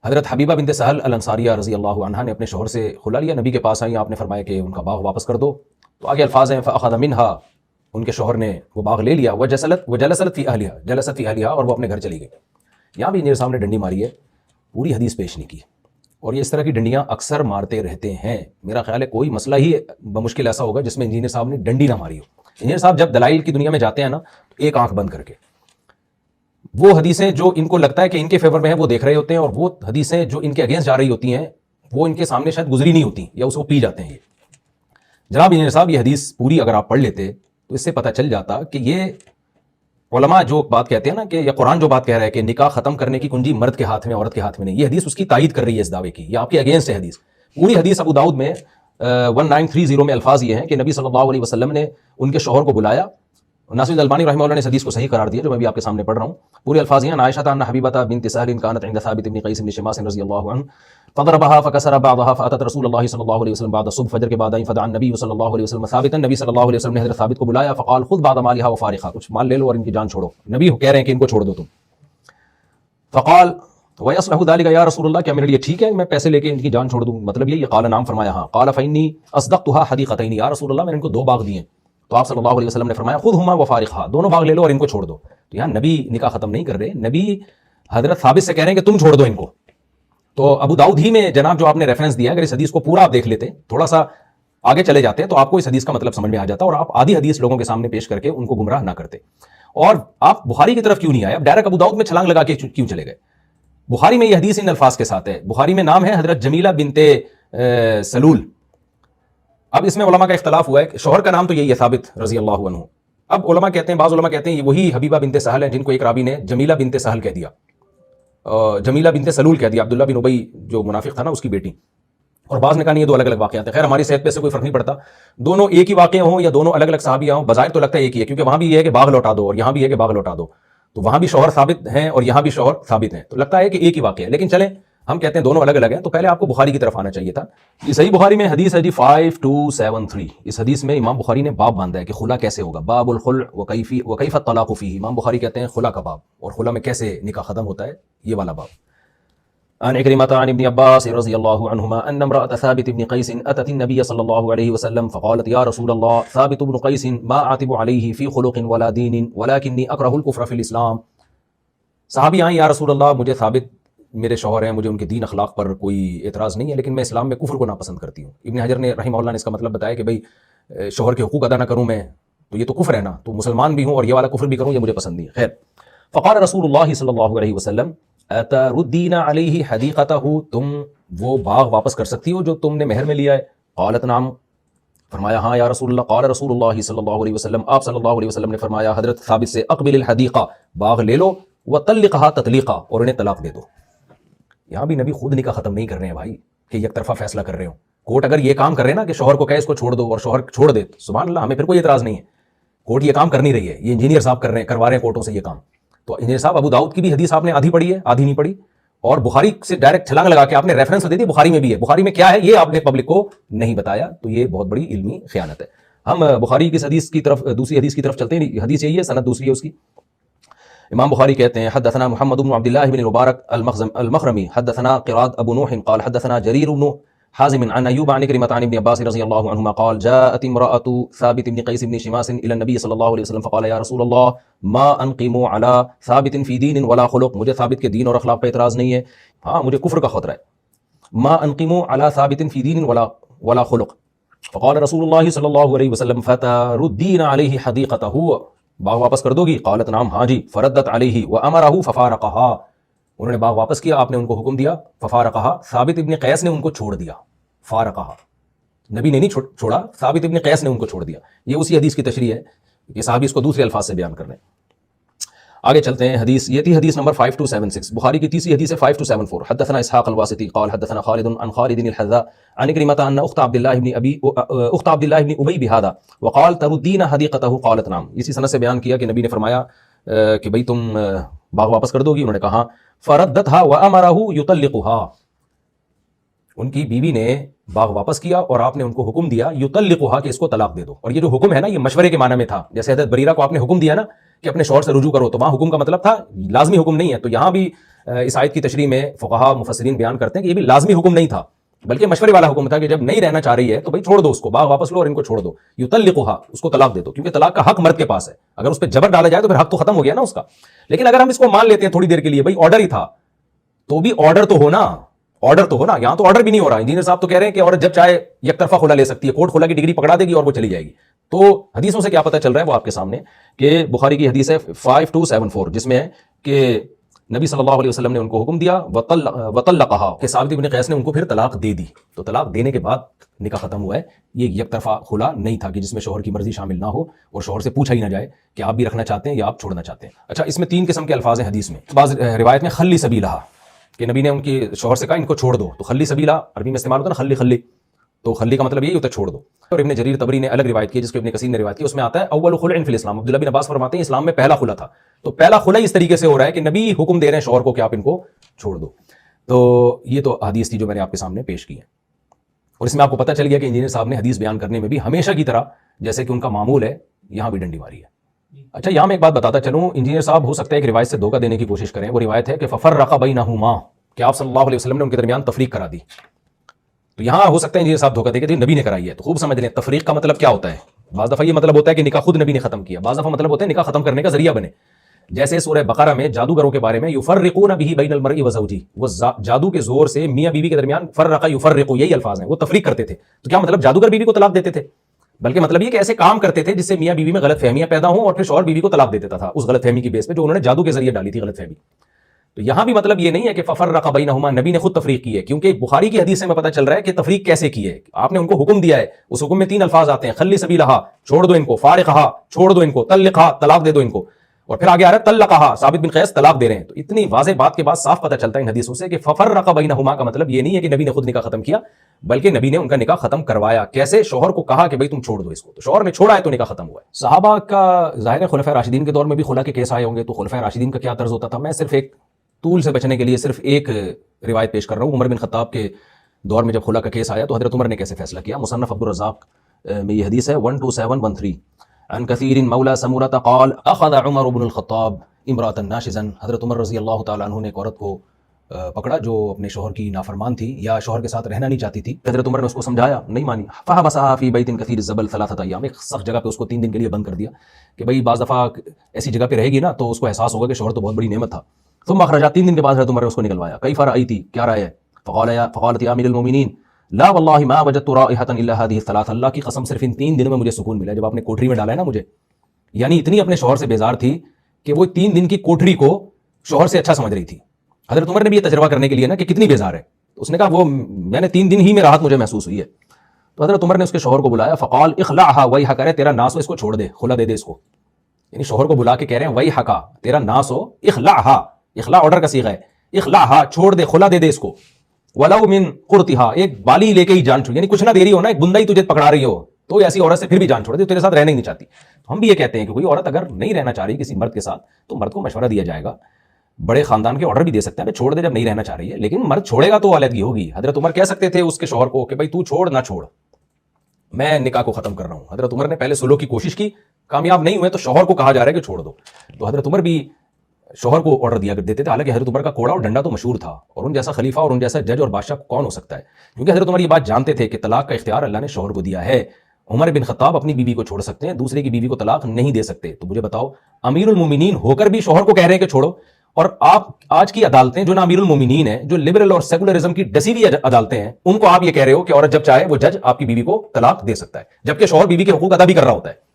حضرت حبیبہ بنت سہل الانصاریہ رضی اللہ عنہا نے اپنے شوہر سے خلا لیا، نبی کے پاس آئیں، آپ نے فرمایا کہ ان کا باغ واپس کر دو. تو آگے الفاظ ہیں فأخذ منها، ان کے شوہر نے وہ باغ لے لیا، وجلست فی اہلها، اور وہ اپنے گھر چلی گئی. یہاں بھی انجینئر صاحب نے ڈنڈی ماری ہے، پوری حدیث پیش نہیں کی. اور یہ اس طرح کی ڈنڈیاں اکثر مارتے رہتے ہیں. میرا خیال ہے کوئی مسئلہ ہی بمشکل ایسا ہوگا جس میں انجینئر صاحب نے ڈنڈی نہ ماری ہو. انجینئر صاحب جب دلائل کی دنیا میں جاتے ہیں نا، ایک آنکھ بند کر کے وہ حدیثیں جو ان کو لگتا ہے کہ ان کے فیور میں ہیں وہ دیکھ رہے ہوتے ہیں، اور وہ حدیثیں جو ان کے اگینسٹ جا رہی ہوتی ہیں وہ ان کے سامنے شاید گزری نہیں ہوتی یا اس کو پی جاتے ہیں. یہ جناب انجینئر صاحب یہ حدیث پوری اگر آپ پڑھ لیتے تو اس سے پتہ چل جاتا کہ یہ علماء جو بات کہتے ہیں نا کہ یا قرآن جو بات کہہ رہا ہے کہ نکاح ختم کرنے کی کنجی مرد کے ہاتھ میں عورت کے ہاتھ میں نہیں، یہ حدیث اس کی تائید کر رہی ہے اس دعوے کی. یہ آپ کے اگینسٹ ہے حدیث. پوری حدیث ابو داؤد میں 1930 میں الفاظ یہ ہیں کہ نبی صلی اللہ علیہ وسلم نے ان کے شوہر کو بلایا. ناصر البانی رحمہ اللہ نے اس حدیث کو صحیح قرار دیا جو میں بھی آپ کے سامنے پڑھ رہا ہوں. پورے الفاظ یہ ہیں عائشہ ان حبیبہ بنت سہل كانت عند ثابت بن قیس بن شماس رضی اللہ عنہ فضربها فكسر بعضها فاتت رسول الله صلی اللہ علیہ وسلم بعد الصبح، فجر کے بعد آئیں فدعا النبی صلی اللہ علیہ وسلم ثابتا، نبی صلی اللہ علیہ وسلم نے حضرت ثابت کو بلایا فقال خذ بعض مالها وفارقها، کچھ مال لے لو اور ان کی جان چھوڑو. نبی کہہ رہے ہیں کہ ان کو چھوڑ دو تم. فقال ويصلح ذلك یا رسول اللہ، کیا میرے لیے ٹھیک ہے میں پیسے لے کے ان کی جان چھوڑ دوں؟ مطلب یہ قال نام، فرمایا ہاں. قال فإني اصدقتها حديقتين، یا رسول اللہ میں نے ان کو 2 باغ دیے. تو آپ صلی اللہ علیہ وسلم نے فرمایا خذهما وفارقها، دونوں باغ لے لو اور ان کو چھوڑ دو. تو یہاں نبی نکاح ختم نہیں کر رہے، نبی حضرت ثابت سے کہہ رہے ہیں کہ تم چھوڑ دو ان کو. تو ابو داؤد ہی میں جناب جو آپ نے ریفرنس دیا، اگر اس حدیث کو پورا آپ دیکھ لیتے، تھوڑا سا آگے چلے جاتے تو آپ کو اس حدیث کا مطلب سمجھ میں آ جاتا اور آپ آدھی حدیث لوگوں کے سامنے پیش کر کے ان کو گمراہ نہ کرتے. اور آپ بخاری کی طرف کیوں نہیں آئے؟ اب ڈائریکٹ ابو داؤد میں چھلانگ لگا کے کیوں چلے گئے؟ بخاری میں یہ حدیث ان الفاظ کے ساتھ ہے. بخاری میں نام ہے حضرت جمیلہ بنت سلول. اب اس میں علماء کا اختلاف ہوا ہے کہ شوہر کا نام تو یہی ہے ثابت رضی اللہ عنہ. اب علماء کہتے ہیں، بعض علماء کہتے ہیں یہ وہی حبیبہ بنت سہل ہیں جن کو ایک راوی نے جمیلہ بنت سہل کہہ دیا، جمیلہ بنت سلول کہہ دیا، عبداللہ بن ابی جو منافق تھا نا اس کی بیٹی. اور بعض نے کہا نہیں یہ 2 الگ الگ واقعات ہیں. خیر ہماری صحت پہ سے کوئی فرق نہیں پڑتا، دونوں ایک ہی واقعے ہوں یا دونوں الگ الگ صحابیہ ہوں، بظاہر تو لگتا ہے ایک ہی ہے، کیونکہ وہاں بھی یہ ہے کہ باغ لوٹا دو اور یہاں بھی ہے کہ باغ لوٹا دو. تو وہاں بھی شوہر ثابت ہیں اور یہاں بھی شوہر ثابت ہیں، تو لگتا ہے کہ ایک ہی واقعہ ہے. لیکن چلیں ہم کہتے ہیں دونوں الگ الگ ہیں، تو پہلے آپ کو بخاری کی طرف آنا چاہیے تھا. یہ صحیح بخاری میں حدیث ہے جی 5273. اس حدیث میں امام بخاری نے باب باندھا ہے کہ خلا کیسے ہوگا، باب الخلع وکیف الطلاق فیہ. امام بخاری کہتے ہیں خلا کا باب، اور خلا میں کیسے نکاح ختم ہوتا ہے یہ والا باب. عن عكرمة عن ابن عباس رضي الله عنهما أن امرأة ثابت بن قيس أتت النبي صلى الله عليه وسلم فقالت يا رسول الله ثابت بن قيس ما أعتب عليه في خلق ولا دين ولكني أكره الكفر في الإسلام. صحابی آئیں یا رسول اللہ مجھے ثابت میرے شوہر ہیں، مجھے ان کے دین اخلاق پر کوئی اعتراض نہیں ہے لیکن میں اسلام میں کفر کو ناپسند کرتی ہوں. ابن حجر نے رحمہ اللہ نے اس کا مطلب بتایا کہ بھئی شوہر کے حقوق ادا نہ کروں میں تو یہ تو کفر ہے نا، تو مسلمان بھی ہوں اور یہ والا کفر بھی کروں، یہ مجھے پسند نہیں ہے۔ خیر، فقال رسول اللہ صلی اللہ علیہ وسلم اتردین علیہ حدیقتہ، تم وہ باغ واپس کر سکتی ہو جو تم نے مہر میں لیا ہے؟ قالت نعم، فرمایا ہاں یا رسول اللہ۔ قال رسول اللہ صلی اللہ علیہ وسلم، آپ صلی اللہ علیہ وسلم نے فرمایا حضرت ثابت سے، اقبل الحدیقہ، باغ لے لو، وطلقھا تطلیقا، اور انہیں طلاق دے دو۔ یہاں بھی نبی خود نکاح ختم نہیں کر رہے ہیں بھائی کہ یک طرفہ فیصلہ کر رہے ہو۔ کورٹ اگر یہ کام کر رہے ہیں نا کہ شوہر کو کہے اس کو چھوڑ دو اور شوہر چھوڑ دے، سبحان اللہ، ہمیں پھر کوئی اعتراض نہیں ہے۔ کورٹ یہ کام کر نہیں رہی ہے، یہ انجینئر صاحب کروا رہے ہیں کورٹوں سے یہ کام۔ تو انجینئر صاحب، ابو داؤد کی بھی حدیث آپ نے آدھی پڑھی ہے، آدھی نہیں پڑھی، اور بخاری سے ڈائریکٹ چھلانگ لگا کے آپ نے ریفرنس دے دی بخاری میں بھی ہے، بخاری میں کیا ہے یہ آپ نے پبلک کو نہیں بتایا، تو یہ بہت بڑی علمی خیانت ہے۔ ہم بخاری کی حدیث کی طرف، دوسری حدیث کی طرف چلتے ہیں، حدیث یہی ہے، سند دوسری ہے اس کی۔ امام بخاری کہتے ہیں حدثنا محمد بن عبد الله بن المبارك المخرمي حدثنا قراد ابو نوح قال حدثنا جرير بن حازم عن ايوب عن كريمة عن ابن عباس رضي الله عنهما قال جاءت امرأة ثابت بن قيس بن شماس الى النبي صلى الله عليه وسلم فقال يا رسول الله ما انقم على ثابت في دين ولا خلق، مجھے ثابت کے دین اور اخلاق پہ اعتراض نہیں ہے، ہاں مجھے کفر کا خطرہ ہے۔ ما انقم على ثابت في دين ولا خلق، فقال رسول الله صلى الله عليه وسلم فتردين عليه حديقته، باغ واپس کر دو گی؟ قالت نعم، ہاں جی۔ فردت علیہ وامرہ ففارقها، انہوں نے باغ واپس کیا، آپ نے ان کو حکم دیا، ففارقها، ثابت ابن قیس نے ان کو چھوڑ دیا، فارقها، نبی نے نہیں چھوڑا، ثابت ابن قیس نے ان کو چھوڑ دیا۔ یہ اسی حدیث کی تشریح ہے، یہ صحابی اس کو دوسرے الفاظ سے بیان کر رہے ہیں۔ آگے چلتے ہیں، حدیث یہ تھی حدیث نمبر 5276، بخاری کی تیسری حدیث ہے 5274۔ حدثنا اسحاق الواسطی قال حدثنا خالد عن خالد الحذاء عن كريمة ان اخت عبد الله بن ابی بهذا وقال تردين حديقته قالت نعم، اسی سند سے بیان کیا کہ نبی نے فرمایا کہ بھئی تم باغ واپس کر دو گی، انہوں نے کہا فردتها وامره يطلقها، ان کی بیوی نے باغ واپس کیا اور آپ نے ان کو حکم دیا یطلقها کہ اس کو طلاق دے دو۔ اور یہ جو حکم ہے نا، یہ مشورے کے معنی میں تھا، جیسے حضرت بریرہ کو آپ نے حکم دیا نا کہ اپنے شوہر سے رجوع کرو، تو وہاں حکم کا مطلب تھا لازمی حکم نہیں ہے۔ تو یہاں بھی اس آیت کی تشریح میں فقہا مفسرین بیان کرتے ہیں کہ یہ بھی لازمی حکم نہیں تھا، بلکہ مشورے والا حکم تھا کہ جب نہیں رہنا چاہ رہی ہے تو بھائی چھوڑ دو اس کو، باغ واپس لو اور ان کو چھوڑ دو، یطلقها، اس کو طلاق دے دو، کیونکہ طلاق کا حق مرد کے پاس ہے، اگر اس پہ جبر ڈالا جائے تو پھر حق تو ختم ہو گیا نا اس کا۔ لیکن اگر ہم اس کو مان لیتے ہیں تھوڑی دیر کے لیے، بھائی آرڈر ہی تھا، تو بھی آرڈر تو ہونا، یہاں تو آرڈر بھی نہیں ہو رہا۔ انجینئر صاحب تو کہہ رہے ہیں کہ عورت جب چاہے یک طرفہ خلا لے سکتی ہے، کورٹ خلا کی ڈگری پکڑا دے گی اور وہ چلی جائے گی۔ تو حدیثوں سے کیا پتہ چل رہا ہے وہ آپ کے سامنے، کہ بخاری کی حدیث ہے 5274، جس میں ہے کہ نبی صلی اللہ علیہ وسلم نے ان کو حکم دیا وطلقها، کہ ثابت بن قیس نے ان کو پھر طلاق دے دی۔ تو طلاق دینے کے بعد نکاح ختم ہوا ہے، یہ یک طرفہ خلا نہیں تھا کہ جس میں شوہر کی مرضی شامل نہ ہو اور شوہر سے پوچھا ہی نہ جائے کہ آپ بھی رکھنا چاہتے ہیں یا آپ چھوڑنا چاہتے ہیں۔ اچھا، اس میں 3 قسم کے الفاظ ہیں حدیث میں۔ بعض روایت میں خلی سبیلہا، کہ نبی نے ان کی شوہر سے کہا ان کو چھوڑ دو، تو خلی سبیلہ عربی میں استعمال ہوتا ہے نا، خلی، تو خلی کا مطلب یہی ہوتا ہے چھوڑ دو۔ اور ابن جریر طبری نے الگ روایت کی جس کو ابن کثیر نے روایت کی، اس میں آتا ہے اول خلع فی الاسلام، عبداللہ بن عباس فرماتے ہیں اسلام میں پہلا خلع تھا۔ تو پہلا خلع اس طریقے سے ہو رہا ہے کہ نبی حکم دے رہے ہیں شوہر کو کہ آپ ان کو چھوڑ دو۔ تو یہ تو حدیث تھی جو میں نے آپ کے سامنے پیش کی ہے، اور اس میں آپ کو پتہ چل گیا کہ انجینئر صاحب نے حدیث بیان کرنے میں بھی ہمیشہ کی طرح جیسے کہ ان کا معمول ہے، یہاں بھی ڈنڈی ماری ہے۔ اچھا، یہاں میں ایک بات بتاتا چلوں، انجینئر صاحب ہو سکتا ہے ایک روایت سے دھوکہ دینے کی کوشش کریں۔ وہ روایت ہے کہ ففرق بینہما، کہ آپ صلی اللہ علیہ وسلم نے ان کے درمیان تفریق کرا دی۔ تو یہاں ہو سکتا ہے انجینئر صاحب دھوکہ دے کہ نبی نے کرائی ہے، تو خوب سمجھ لیں تفریق کا مطلب کیا ہوتا ہے۔ بعض دفعہ یہ مطلب ہوتا ہے کہ نکاح خود نبی نے ختم کیا، بعض دفعہ مطلب ہوتا ہے نکاح ختم کرنے کا ذریعہ بنے، جیسے سورہ بقرہ میں جادوگروں کے بارے میں یفرقون بہ بین المرء وزوجہ، وہ جادو کے زور سے میاں بیوی کے درمیان فرق یفرق، یہی الفاظ ہیں، وہ تفریق کرتے تھے۔ تو کیا مطلب جادوگر بیوی کو طلاق دیتے تھے؟ بلکہ مطلب یہ کہ ایسے کام کرتے تھے جس سے میاں بیوی میں غلط فہمیاں پیدا ہوں اور پھر شوہر بیوی کو طلاق دے دیتا تھا اس غلط فہمی کی بیس پہ جو انہوں نے جادو کے ذریعے ڈالی تھی غلط فہمی۔ تو یہاں بھی مطلب یہ نہیں ہے کہ ففرق بینہما، نبی نے خود تفریق کی ہے، کیونکہ بخاری کی حدیث سے میں پتہ چل رہا ہے کہ تفریق کیسے کی ہے۔ آپ نے ان کو حکم دیا ہے، اس حکم میں 3 الفاظ آتے ہیں، خلی سبیلہا، چھوڑ دو ان کو، فارقہا، چھوڑ دو ان کو، طلقہا، طلاق دے دو ان کو، اور پھر آگے آ رہا ہے طلقہا، ثابت بن قیس طلاق دے رہے ہیں۔ تو اتنی واضح بات کے بعد صاف پتہ چلتا ہے ان حدیثوں سے کہ ففرق بینہما کا مطلب یہ نہیں ہے کہ نبی نے خود نکاح ختم کیا، بلکہ نبی نے ان کا نکاح ختم کروایا۔ کیسے؟ شوہر کو کہا کہ بھائی تم چھوڑ دو اس کو، تو شوہر نے چھوڑا ہے تو نکاح ختم ہوا ہے۔ صحابہ کا ظاہر ہے خلفائے راشدین کے دور میں بھی خلا کے کیس آئے ہوں گے، تو خلفائے راشدین کا کیا طرز ہوتا تھا؟ میں صرف ایک طول سے بچنے کے لیے صرف ایک روایت پیش کر رہا ہوں۔ عمر بن خطاب کے دور میں جب خلا کا کیس آیا تو حضرت عمر نے کیسے فیصلہ کیا؟ مصنف عبد الرزاق میں یہ حدیث ہے 12713 عن کثیر مولا سمورہ قال اخذ عمر بن الخطاب امرأة ناشزا، حضرت عمر رضی اللہ تعالیٰ عنہ نے ایک عورت کو پکڑا جو اپنے شوہر کی نافرمان تھی یا شوہر کے ساتھ رہنا نہیں چاہتی تھی۔ حضرت عمر نے اس کو سمجھایا، نہیں مانی، فحبسها فی بیت کثیر الزبل 3 ایام، ایک سخت جگہ پہ اس کو 3 دن کے لیے بند کر دیا کہ بھئی بعض دفعہ ایسی جگہ پہ رہے گی نا تو اس کو احساس ہوگا کہ شوہر تو بہت بڑی نعمت تھا۔ ثم اخرجا، 3 دن کے بعد حضرت عمر نے اس کو نکلوایا، کیف رأیتی، کیا رائے ہے؟ فقالت یا امیر المومنین، لا واللہ ما وجدت رائحۃ الا هذه الثلاث، اللہ کی قسم صرف ان 3 دنوں میں مجھے سکون ملا جب آپ نے کوٹری میں ڈالا ہے نا مجھے. یعنی اتنی اپنے شوہر سے بیزار تھی کہ وہ 3 دن کی کوٹری کو شوہر سے اچھا سمجھ رہی تھی. حضرت عمر نے بھی یہ تجربہ کرنے کے لیے نا کہ کتنی بیزار ہے، اس نے کہا وہ میں نے 3 دن ہی میں راحت مجھے محسوس ہوئی ہے. تو حضرت عمر نے اس کے شوہر کو بلایا، فقال اخلعها ویحک، کرے تیرا ناس ہو اس کو چھوڑ دے، خلا دے دے اس کو. یعنی شوہر کو بلا کے کہہ رہے ہیں ویحک، تیرا ناس ہو، اخلعها، اخلاع آرڈر کا صیغہ ہے، اخلعها چھوڑ دے، خلا دے دے اس کو. ولو من قرطها، ایک بالی لے کے ہی جان چھوڑ، یعنی کچھ نہ دے رہی ہو نا، ایک بندہ ہی تجھے پکڑا رہی ہو تو ایسی عورت سے پھر بھی جان چھوڑ دے، تیرے ساتھ رہنا ہی نہیں چاہتی. ہم بھی یہ کہتے ہیں کہ کوئی عورت اگر نہیں رہنا چاہ رہی کسی مرد کے ساتھ تو مرد کو مشورہ دیا جائے گا، بڑے خاندان کے آرڈر بھی دے سکتے ہیں چھوڑ دے جب نہیں رہنا چاہ رہی ہے، لیکن مرد چھوڑے گا تو علیحدگی ہوگی. حضرت عمر کہہ سکتے تھے اس کے شوہر کو کہ بھائی تو چھوڑ نہ چھوڑ، میں نکاح کو ختم کر رہا ہوں. حضرت عمر نے پہلے سلو کی کوشش کی، کامیاب نہیں ہوئے تو شوہر کو کہا جا رہا ہے کہ چھوڑ دو. تو حضرت عمر بھی شوہر کو آرڈر دیا دیتے تھے، حالانکہ حضرت عمر کا کوڑا اور ڈنڈا تو مشہور تھا، اور ان جیسا خلیفہ اور ان جیسا جج اور بادشاہ کون ہو سکتا ہے، کیونکہ حضرت عمر یہ بات جانتے تھے کہ طلاق کا اختیار اللہ نے شوہر کو دیا ہے. عمر بن خطاب اپنی بیوی کو چھوڑ سکتے ہیں، دوسرے کی بیوی کو طلاق نہیں دے سکتے. تو مجھے بتاؤ امیر المومنین ہو کر بھی شوہر کو کہہ رہے ہیں کہ چھوڑو، اور آپ آج کی عدالتیں جو نا امیر المومنین ہیں، جو لبرل اور سیکولرزم کی ڈسی ہوئی عدالتیں ہیں، ان کو آپ یہ کہہ رہے ہو کہ عورت جب چاہے وہ جج آپ کی بیوی کو طلاق دے سکتا ہے، جبکہ شوہر بیوی کے حقوق ادا بھی کر رہا ہوتا ہے،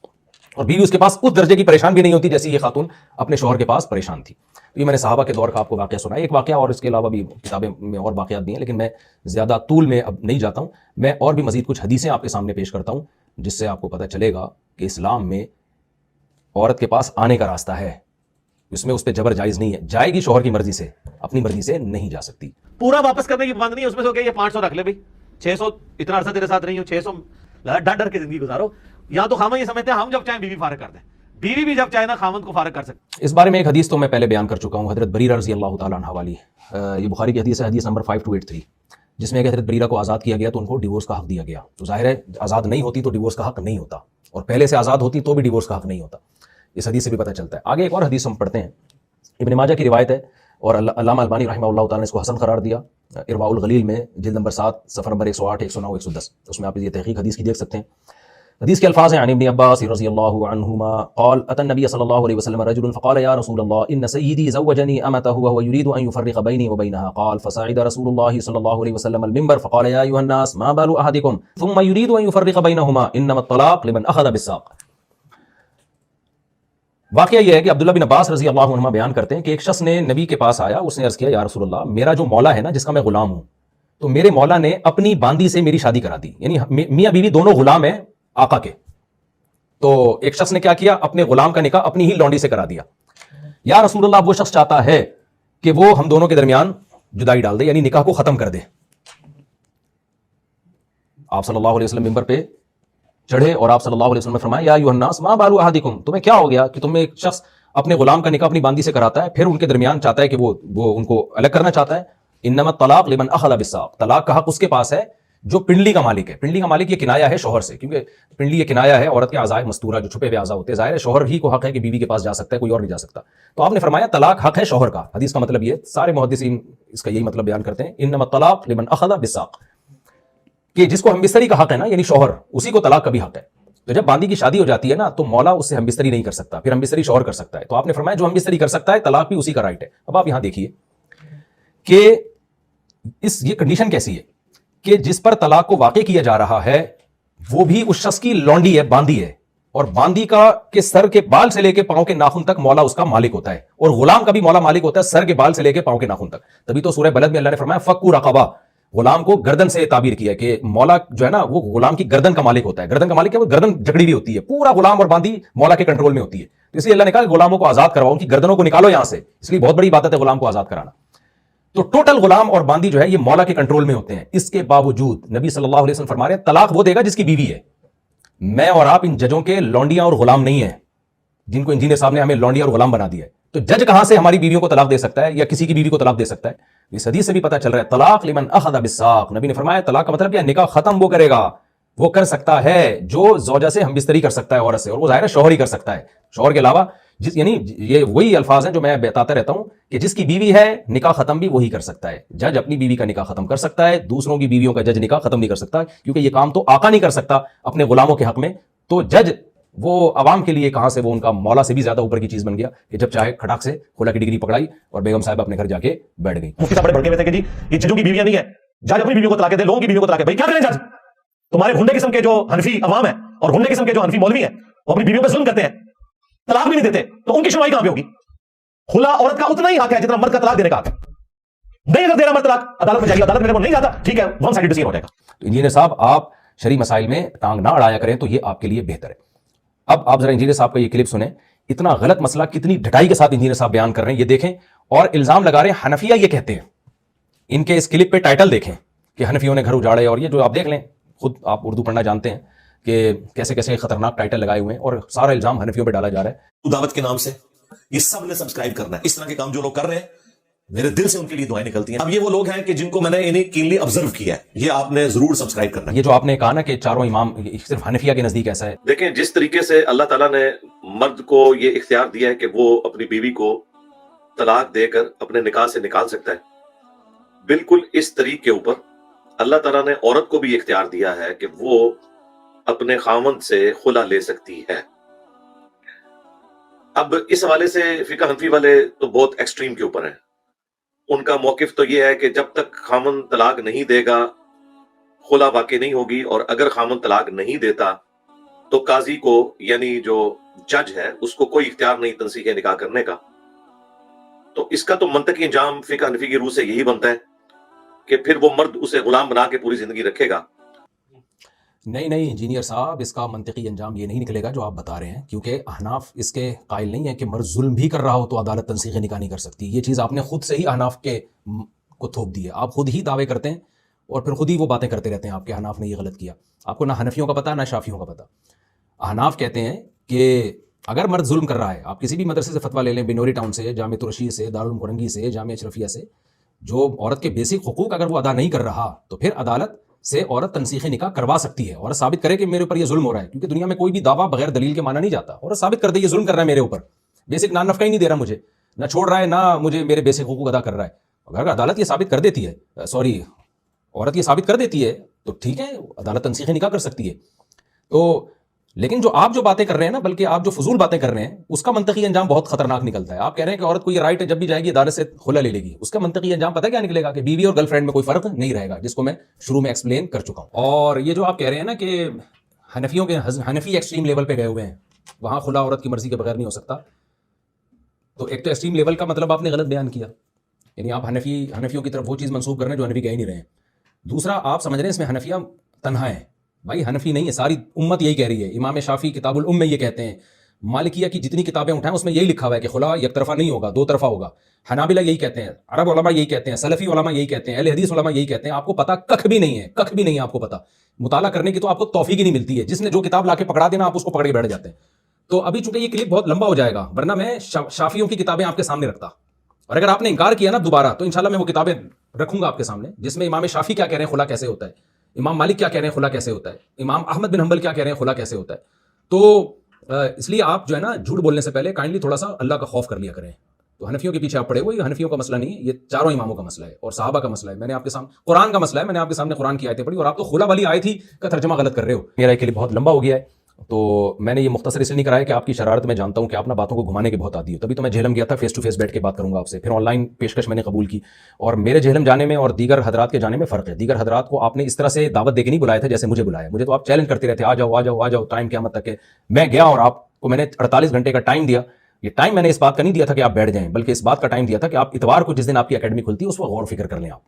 اور بیوی اس کے پاس اس درجے کی پریشان بھی نہیں ہوتی جیسی یہ خاتون اپنے شوہر کے پاس پریشان تھی. تو یہ میں نے صحابہ کے دور کا آپ کو واقعہ سنا ہے، ایک واقعہ، اور اس کے علاوہ بھی کتابیں میں اور واقعات بھی ہیں، لیکن میں زیادہ طول میں اب نہیں جاتا ہوں. میں اور بھی مزید کچھ حدیثیں آپ کے سامنے پیش کرتا ہوں جس سے آپ کو پتہ چلے گا کہ اسلام میں عورت کے پاس آنے کا راستہ ہے، اس میں اس پہ جبر جائز نہیں ہے، جائے گی شوہر کی مرضی سے، اپنی مرضی سے نہیں جا سکتی. پورا واپس کرنے کی بند نہیں ہے، اس میں سے کہ یہ 500 رکھ لے بھائی، 600 اتنا عرصہ تیرے ساتھ رہی ہوں، 600 ڈر ڈر کے زندگی گزارو. یا تو خامن یہ سمجھتے ہیں ہم جب چاہیں بیوی فارغ کر دیں، بیوی بھی جب چاہے نا خامن کو فارغ کر سکتے. اس بارے میں ایک حدیث تو میں پہلے بیان کر چکا ہوں، حضرت بریرہ رضی اللہ تعالیٰ عنہ والی. یہ بخاری کی حدیث ہے، حدیث نمبر 5283، جس میں کہ حضرت بریرہ کو آزاد کیا گیا تو ان کو ڈیورس کا حق دیا گیا. تو ظاہر ہے آزاد نہیں ہوتی تو ڈیورس کا حق نہیں ہوتا، اور پہلے سے آزاد ہوتی تو بھی ڈیورس کا حق نہیں ہوتا. اس حدیث سے بھی پتہ چلتا ہے. آگے ایک اور حدیث ہم پڑھتے ہیں، ابن ماجہ کی روایت ہے، اور علامہ البانی رحمہ اللہ تعالیٰ نے اس کو حسن قرار دیا. ارواء الغلیل میں جلد نمبر 7 صفحہ نمبر 108 109 110، اس میں آپ یہ تحقیق حدیث کی دیکھ سکتے ہیں. حدیث کے الفاظ ہیں، عن ابن عباس رضی اللہ عنہما قال اتى النبي صلی اللہ علیہ وسلم رجل فقال یا رسول اللہ ان سیدی زوجنی امته وهو يريد ان يفرق بيني وبينها قال فصعد رسول الله صلی اللہ علیہ وسلم المنبر فقال یا ایها الناس ما بال احدكم ثم يريد ان يفرق بينهما انما الطلاق لمن اخذ بالساق. واقعہ یہ ہے کہ عبداللہ بن عباس رضی اللہ عنہما بیان کرتے ہیں کہ ایک شخص نے نبی کے پاس آیا، اس نے عرض کیا یا رسول اللہ میرا جو مولا ہے نا جس کا میں غلام ہوں، تو میرے مولا نے اپنی باندی سے میری شادی کرا دی، یعنی میاں بیوی دونوں غلام ہیں آقا کے. تو ایک شخص نے کیا کیا، اپنے غلام کا نکاح اپنی ہی لونڈی سے کرا دیا. یا رسول اللہ وہ شخص چاہتا ہے کہ وہ ہم دونوں کے درمیان جدائی ڈال دے، یعنی نکاح کو ختم کر دے. آپ صلی اللہ علیہ وسلم منبر پہ چڑھے اور آپ صلی اللہ علیہ وسلم نے فرمایا یا ایھا الناس ما بال احدکم، تمہیں کیا ہو گیا کہ تم ایک شخص اپنے غلام کا نکاح اپنی باندی سے کراتا ہے پھر ان کے درمیان چاہتا ہے کہ وہ ان کو الگ کرنا چاہتا ہے. انما الطلاق لمن اخذ بالساق، طلاق کا حق اس کے پاس ہے جو پنڈلی کا مالک ہے. پنڈلی کا مالک یہ کنایا ہے شوہر سے، کیونکہ پنڈلی یہ کنایا ہے عورت کے اعضائے مستورہ جو چھپے ہوئے اعضاء ہوتے ہیں. ظاہر ہے شوہر ہی کو حق ہے کہ بیوی کے پاس جا سکتا ہے، کوئی اور نہیں جا سکتا. تو آپ نے فرمایا طلاق حق ہے شوہر کا. حدیث کا مطلب یہ، سارے محدثین اس کا یہی مطلب بیان کرتے ہیں، انما الطلاق لمن اخذ بالساق، کہ جس کو ہم بستری کا حق ہے نا، یعنی شوہر، اسی کو طلاق کا بھی حق ہے. تو جب باندی کی شادی ہو جاتی ہے نا تو مولا اس سے ہم بستری نہیں کر سکتا، پھر ہم بستری شوہر کر سکتا ہے. تو آپ نے فرمایا جو ہم بستری کر سکتا ہے طلاق بھی اسی کا رائٹ ہے. اب آپ یہاں دیکھیے کہ یہ کنڈیشن کیسی ہے کہ جس پر طلاق کو واقع کیا جا رہا ہے وہ بھی اس شخص کی لونڈی ہے، باندی ہے، اور باندی کا کے سر کے بال سے لے کے پاؤں کے ناخن تک مولا اس کا مالک ہوتا ہے، اور غلام کا بھی مولا مالک ہوتا ہے سر کے بال سے لے کے پاؤں کے ناخن تک. تبھی تو سورہ بلد میں اللہ نے فرمایا فکوا رقبہ، غلام کو گردن سے تعبیر کیا کہ مولا جو ہے نا وہ غلام کی گردن کا مالک ہوتا ہے. گردن کا مالک ہے، وہ گردن جکڑی ہوئی ہوتی ہے، پورا غلام اور باندی مولا کے کنٹرول میں ہوتی ہے. تو اس لیے اللہ نے کہا کہ غلاموں کو آزاد کرواؤ، ان کی گردنوں کو نکالو یہاں سے. اس لیے بہت بڑی عبادت ہے غلام کو آزاد کرانا. تو ٹوٹل غلام اور باندی جو ہے یہ مولا کے کنٹرول میں ہوتے ہیں. اس کے باوجود نبی صلی اللہ علیہ وسلم فرما رہے ہیں طلاق وہ دے گا جس کی بیوی ہے. میں اور آپ ان ججوں کے لونڈیاں اور غلام نہیں ہیں جن کو انجینئر صاحب نے ہمیں لونڈیا اور غلام بنا دیا ہے. تو جج کہاں سے ہماری بیویوں کو طلاق دے سکتا ہے یا کسی کی بیوی کو طلاق دے سکتا ہے؟ اس حدیث سے بھی پتہ چل رہا ہے طلاق لمن اخذ بالساق. نبی نے فرمایا طلاق کا مطلب کیا، نکاح ختم وہ کرے گا، وہ کر سکتا ہے جو زوجہ سے ہم بستری کر سکتا ہے عورت سے، اور وہ ظاہر ہے شوہر ہی کر سکتا ہے، شوہر کے علاوہ یعنی یہ وہی الفاظ ہیں جو میں بتاتا رہتا ہوں کہ جس کی بیوی ہے نکاح ختم بھی وہی کر سکتا ہے. جج اپنی بیوی کا نکاح ختم کر سکتا ہے، دوسروں کی بیویوں کا جج نکاح ختم نہیں کر سکتا، کیونکہ یہ کام تو آقا نہیں کر سکتا اپنے غلاموں کے حق میں. تو جج وہ عوام کے لیے کہاں سے، وہ ان کا مولا سے بھی زیادہ اوپر کی چیز بن گیا کہ جب چاہے کھٹاک سے خلا کی ڈگری پکڑائی اور بیگم صاحب اپنے گھر جا کے بیٹھ گئی. مفتی صاحب بڑے بڑکے ہوئے تھے کہ جی یہ ججوں کی بیویاں نہیں ہے، جج اپنی بیویوں کو طلاق دے، لوگوں کی بیویوں کو طلاق دے. بھائی کیا کریں جج؟ تمہارے گنڈے قسم کے جو حنفی عوام ہیں اور گنڈے قسم کے جو حنفی مولوی ہیں وہ اپنی بیویوں پہ ظلم کرتے ہیں، طلاق بھی نہیں دیتے، تو ان کی سنوائی کہاں پہ ہوگی؟ خلا عورت کا اتنا ہی حق ہے جتنا مرد کا طلاق دینے کا حق ہے. نہیں اگر دے رہا مرد طلاق، عدالت میں جائیے، عدالت میرے کو نہیں جاتا، ٹھیک ہے، ون سائیڈ ڈیسیژن ہو جائے گا. تو انجینئر صاحب آپ شرعی مسائل میں ٹانگ نہ اڑایا کریں تو یہ آپ کے لیے بہتر ہے. اب آپ ذرا انجینئر صاحب کا یہ کلپ سنیں، اتنا غلط مسئلہ کتنی ڈٹائی کے ساتھ انجینئر صاحب بیان کر رہے ہیں یہ دیکھیں، اور الزام لگا رہے ہیں حنفیہ یہ کہتے ہیں. ان کے اس کلپ پہ ٹائٹل دیکھیں کہ حنفیوں نے گھر اجاڑے، اور یہ جو آپ دیکھ لیں، خود آپ اردو پڑھنا جانتے ہیں کہ کیسے کیسے خطرناک ٹائٹل لگائے ہوئے ہیں اور سارا الزام حنفیوں پہ ڈالا جا رہا ہے. دعوت کے نام سے یہ سب نے سبسکرائب کرنا ہے. اس طرح کے کام جو لوگ کر رہے ہیں میرے دل سے ان کے لیے دعائیں نکلتی ہیں. اب یہ وہ لوگ ہیں کہ جن کو میں نے انہیں کینلی آبزرو کیا ہے، یہ آپ نے ضرور سبسکرائب کرنا ہے. یہ جو آپ نے کہا نا کہ چاروں امام صرف حنفیہ کے نزدیک ایسا ہے، دیکھیں جس طریقے سے اللہ تعالیٰ نے مرد کو یہ اختیار دیا ہے کہ وہ اپنی بیوی کو طلاق دے کر اپنے نکاح سے نکال سکتا ہے، بالکل اس طریقے کے اوپر اللہ تعالیٰ نے عورت کو بھی اختیار دیا ہے کہ وہ اپنے خاوند سے خلا لے سکتی ہے. اب اس حوالے سے فقہ حنفی والے تو بہت ایکسٹریم کے اوپر ہیں. ان کا موقف تو یہ ہے کہ جب تک خاوند طلاق نہیں دے گا خلا واقع نہیں ہوگی، اور اگر خاوند طلاق نہیں دیتا تو قاضی کو، یعنی جو جج ہے، اس کو کوئی اختیار نہیں تنسیخ نکاح کرنے کا. تو اس کا تو منطقی انجام فقہ حنفی کی روح سے یہی بنتا ہے کہ پھر وہ مرد اسے غلام بنا کے پوری زندگی رکھے گا. نہیں انجینئر صاحب، اس کا منطقی انجام یہ نہیں نکلے گا جو آپ بتا رہے ہیں، کیونکہ احناف اس کے قائل نہیں ہے کہ مرد ظلم بھی کر رہا ہو تو عدالت تنسیخ نکاح نہیں کر سکتی. یہ چیز آپ نے خود سے ہی احناف کے کو تھوپ دی ہے. آپ خود ہی دعوے کرتے ہیں اور پھر خود ہی وہ باتیں کرتے رہتے ہیں آپ کے احناف نے یہ غلط کیا. آپ کو نہ حنفیوں کا پتہ نہ شافیوں کا پتہ. احناف کہتے ہیں کہ اگر مرد ظلم کر رہا ہے، آپ کسی بھی مدرسے سے فتویٰ لے لیں، بنوری ٹاؤن سے، جامعہ رشید سے، دارالعلوم کورنگی سے، جامعہ اشرفیہ سے، جو عورت کے بیسک حقوق اگر وہ ادا نہیں کر رہا تو پھر عدالت سے عورت تنسیخ نکاح کروا سکتی ہے. عورت ثابت کرے کہ میرے اوپر یہ ظلم ہو رہا ہے، کیونکہ دنیا میں کوئی بھی دعویٰ بغیر دلیل کے مانا نہیں جاتا. عورت ثابت کر دے یہ ظلم کر رہا ہے میرے اوپر، بیسک نان نفقہ ہی نہیں دے رہا مجھے، نہ چھوڑ رہا ہے، نہ مجھے میرے بیسک حقوق ادا کر رہا ہے. اگر عدالت یہ ثابت کر دیتی ہے، عورت یہ ثابت کر دیتی ہے تو ٹھیک ہے، عدالت تنسیخ نکاح کر سکتی ہے. تو لیکن جو آپ جو باتیں کر رہے ہیں نا، بلکہ آپ جو فضول باتیں کر رہے ہیں، اس کا منطقی انجام بہت خطرناک نکلتا ہے. آپ کہہ رہے ہیں کہ عورت کو یہ رائٹ ہے جب بھی جائے گی عدالت سے خلا لے لے گی. اس کا منطقی انجام پتہ کیا نکلے گا کہ بیوی اور گرل فرینڈ میں کوئی فرق نہیں رہے گا، جس کو میں شروع میں ایکسپلین کر چکا ہوں. اور یہ جو آپ کہہ رہے ہیں نا کہ حنفی ایکسٹریم لیول پہ گئے ہوئے ہیں، وہاں خلا عورت کی مرضی کے بغیر نہیں ہو سکتا، تو ایک تو ایکسٹریم لیول کا مطلب آپ نے غلط بیان کیا، یعنی آپ حنفیوں کی طرف وہ چیز منسوخ کر رہے ہیں جو حنفی کہہ ہی نہیں رہے ہیں. دوسرا آپ سمجھ رہے ہیں اس میں حنفیہ تنہا ہے. بھائی حنفی نہیں ہے، ساری امت یہی کہہ رہی ہے. امام شافعی کتاب الام میں یہ کہتے ہیں، مالکیہ کی جتنی کتابیں اٹھائیں اس میں یہی لکھا ہوا ہے کہ خلا یک طرفہ نہیں ہوگا، دو طرفہ ہوگا. حنابلہ یہی کہتے ہیں، عرب علماء یہی کہتے ہیں، سلفی علماء یہی کہتے ہیں، اہل حدیث علماء یہی کہتے ہیں. آپ کو پتہ ککھ بھی نہیں ہے آپ کو پتہ. مطالعہ کرنے کی تو آپ کو توفیق ہی نہیں ملتی ہے. جس نے جو کتاب لا کے پکڑا دینا آپ اس کو پکڑ کے بیٹھ جاتے ہیں. تو ابھی چونکہ یہ کلپ بہت لمبا ہو جائے گا، ورنہ میں شافعیوں کی کتابیں آپ کے سامنے رکھتا، اور اگر آپ نے انکار کیا نا دوبارہ تو انشاءاللہ میں وہ کتابیں رکھوں گا آپ کے سامنے، جس میں امام شافعی کیا کہہ رہے ہیں خلا کیسے ہوتا ہے، امام مالک کیا کہہ رہے ہیں خلا کیسے ہوتا ہے، امام احمد بن حنبل کیا کہہ رہے ہیں خلا کیسے ہوتا ہے. تو اس لیے آپ جو ہے نا جھوٹ بولنے سے پہلے کائنڈلی تھوڑا سا اللہ کا خوف کر لیا کریں. تو حنفیوں کے پیچھے آپ پڑے ہوئے، یہ حنفیوں کا مسئلہ نہیں ہے، یہ چاروں اماموں کا مسئلہ ہے اور صحابہ کا مسئلہ ہے. میں نے آپ کے سامنے قرآن کا مسئلہ ہے، میں نے آپ کے سامنے قرآن کی آیتیں پڑھی، اور آپ تو خلا والی آیت ہی کا ترجمہ غلط کر رہے ہو. میرا کلپ بہت لمبا ہو گیا ہے، تو میں نے یہ مختصر اس لیے نہیں کرایا کہ آپ کی شرارت میں جانتا ہوں کہ آپ نا باتوں کو گھمانے کے بہت عادی ہو. تبھی تو میں جہلم گیا تھا، فیس ٹو فیس بیٹھ کے بات کروں گا آپ سے. پھر آن لائن پیشکش میں نے قبول کی، اور میرے جہلم جانے میں اور دیگر حضرات کے جانے میں فرق ہے. دیگر حضرات کو آپ نے اس طرح سے دعوت دے کے نہیں بلایا تھا جیسے مجھے بلایا. مجھے تو آپ چیلنج کرتے رہتے، آ جاؤ ٹائم قیامت تک ہے. میں گیا اور آپ کو میں نے 48 گھنٹے کا ٹائم دیا. یہ ٹائم میں نے اس بات کا نہیں دیا تھا کہ آپ بیٹھ جائیں، بلکہ اس بات کا ٹائم دیا تھا کہ آپ اتوار کو جس دن آپ کی اکیڈمی کھلتی ہے اس وقت غور و فکر کر لیں آپ،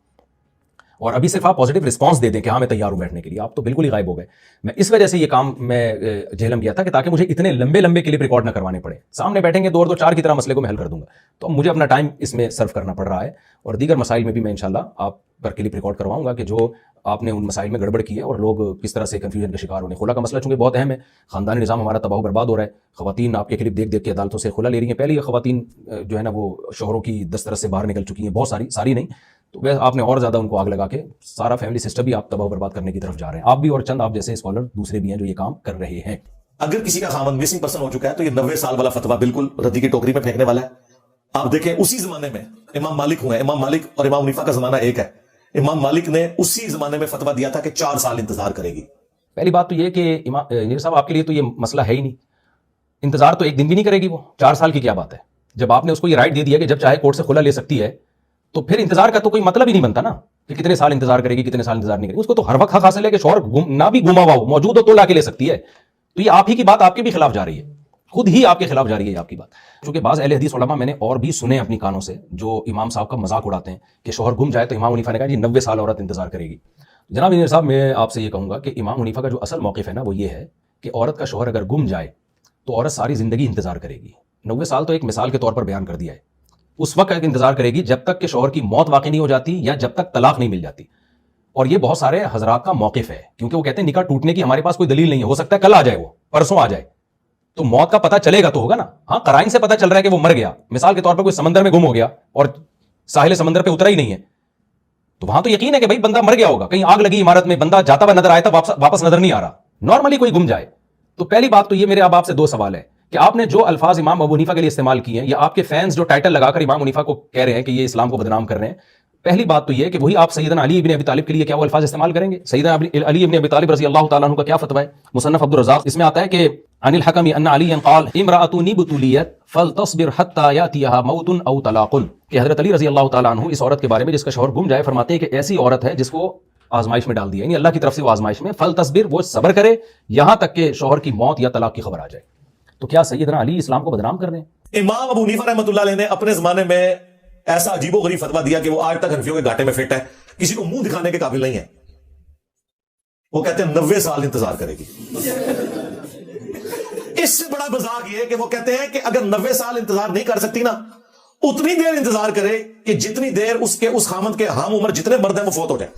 اور ابھی صرف آپ پازیٹیو رسپانس دے دیں کہ ہاں میں تیار ہوں بیٹھنے کے لیے. آپ تو بالکل ہی غائب ہو گئے. میں اس وجہ سے یہ کام میں جہلم گیا تھا کہ تاکہ مجھے اتنے لمبے کلپ ریکارڈ نہ کروانے پڑے. سامنے بیٹھیں گے 2 اور 2 4 کی طرح مسئلے کو میں حل کر دوں گا. تو مجھے اپنا ٹائم اس میں سرو کرنا پڑ رہا ہے، اور دیگر مسائل میں بھی میں انشاءاللہ آپ پر کلپ ریکارڈ کرواؤں گا کہ جو آپ نے ان مسائل میں گڑبڑ کی ہے اور لوگ کس طرح سے کنفیوژن کا شکار ہونے. خلا کا مسئلہ چونکہ بہت اہم ہے، خاندانی نظام ہمارا تباہ و برباد ہو رہا ہے. خواتین آپ کے کلپ دیکھ کے عدالتوں سے خلا لے رہی ہیں. پہلے یہ خواتین جو ہے نا وہ شوہروں کی دسترس سے باہر نکل چکی ہیں، بہت ساری نہیں. تو آپ نے اور زیادہ ان کو آگ لگا کے سارا فیملی سسٹم بھی آپ تباہ و برباد کرنے کی طرف جا رہے ہیں. آپ بھی اور چند آپ جیسے اسکالر دوسرے بھی ہیں جو یہ کام کر رہے ہیں. اگر کسی کا خامن مسنگ پرسن ہو چکا ہے تو یہ 90 سال والا فتویٰ بالکل ردی کی ٹوکری میں پھینکنے والا ہے. آپ دیکھیں اسی زمانے میں امام مالک ہوئے، امام مالک اور امام حنیفہ کا زمانہ ایک ہے. امام مالک نے اسی زمانے میں فتویٰ دیا تھا کہ 4 سال انتظار کرے گی. پہلی بات تو یہ کہ انجینئر صاحب آپ کے لیے تو یہ مسئلہ ہے ہی نہیں. انتظار تو ایک دن بھی نہیں کرے گی وہ. 4 سال کی کیا بات ہے؟ جب آپ نے اس کو یہ رائٹ دے دیا کہ جب چاہے کورٹ سے خلا لے سکتی ہے تو پھر انتظار کا تو کوئی مطلب ہی نہیں بنتا نا. کہ کتنے سال انتظار کرے گی, کتنے سال انتظار نہیں کرے گی. اس کو تو ہر وقت حق حاصل ہے کہ شوہر نہ بھی گما ہوا ہو, موجود ہو تو لا کے لے سکتی ہے. تو یہ آپ ہی کی بات آپ کے بھی خلاف جا رہی ہے, خود ہی آپ کے خلاف جا رہی ہے یہ آپ کی بات. چونکہ بعض اہل حدیث علماء میں نے اور بھی سنے اپنی کانوں سے جو امام صاحب کا مذاق اڑاتے ہیں کہ شوہر گم جائے تو امام حنیفہ نے کہا جی 90 سال عورت انتظار کرے گی. جناب انجینئر صاحب, میں آپ سے یہ کہوں گا کہ امام حنیفہ کا جو اصل موقف ہے نا وہ یہ ہے کہ عورت کا شوہر اگر گم جائے تو عورت ساری زندگی انتظار کرے گی. 90 سال تو ایک مثال کے طور پر بیان کر دیا ہے. اس وقت انتظار کرے گی جب تک کہ شوہر کی موت واقع نہیں ہو جاتی یا جب تک طلاق نہیں مل جاتی. اور یہ بہت سارے حضرات کا موقف ہے, کیونکہ وہ کہتے ہیں نکاح ٹوٹنے کی ہمارے پاس کوئی دلیل نہیں ہے, ہو سکتا ہے کل آ جائے, وہ پرسوں آ جائے, تو موت کا پتہ چلے گا تو ہوگا نا. ہاں قرائن سے پتہ چل رہا ہے کہ وہ مر گیا, مثال کے طور پر کوئی سمندر میں گم ہو گیا اور ساحل سمندر پہ اترا ہی نہیں ہے, تو وہاں تو یقین ہے کہ بھائی بندہ مر گیا ہوگا. کہیں آگ لگی عمارت میں, بندہ جاتا ہوا نظر آیا تھا, واپس نظر نہیں آ رہا. نارملی کوئی گم جائے تو پہلی بات تو یہ میرے اب آپ سے دو سوال ہے کہ آپ نے جو الفاظ امام ابو حنیفہ کے لیے استعمال کیے ہیں, یا آپ کے فینس جو ٹائٹل لگا کر امام حنیفہ کو کہہ رہے ہیں کہ یہ اسلام کو بدنام کر رہے ہیں, پہلی بات تو یہ کہ وہی آپ سیدنا علی ابن ابی طالب کے لیے کیا وہ الفاظ استعمال کریں گے؟ سیدنا علی ابن ابی طالب رضی اللہ تعالیٰ عنہ کا کیا فتویٰ ہے؟ مصنف عبد الرزاق اس میں آتا ہے کہ عن الحکم ان علی قال امرأۃ ابتلیت فلتصبر حتی یاتیہا موت او طلاق, کہ حضرت علی رضی اللہ تعالیٰ عنہ اس عورت کے بارے میں جس کا شوہر گم جائے فرماتے ہیں کہ ایسی عورت ہے جس کو آزمائش میں ڈال دیا, یعنی اللہ کی طرف سے وہ آزمائش میں, فلتصبر وہ صبر کرے یہاں تک کہ شوہر کی موت یا طلاق کی خبر آ جائے. تو کیا سیدنا علی اسلام کو بدنام کر رہے ہیں؟ امام ابو حنیفہ رحمۃ اللہ علیہ نے اپنے زمانے میں ایسا عجیب و غریب فتویٰ دیا کہ وہ آج تک حنفیوں کے گھاٹے میں فٹ ہے, کسی کو منہ دکھانے کے قابل نہیں ہے. وہ کہتے ہیں 90 سال انتظار کرے گی. اس سے بڑا مذاق یہ ہے کہ وہ کہتے ہیں کہ اگر 90 سال انتظار نہیں کر سکتی نا, اتنی دیر انتظار کرے کہ جتنی دیر اس کے اس خامند کے ہم عمر جتنے مرد ہیں وہ فوت ہو جائے.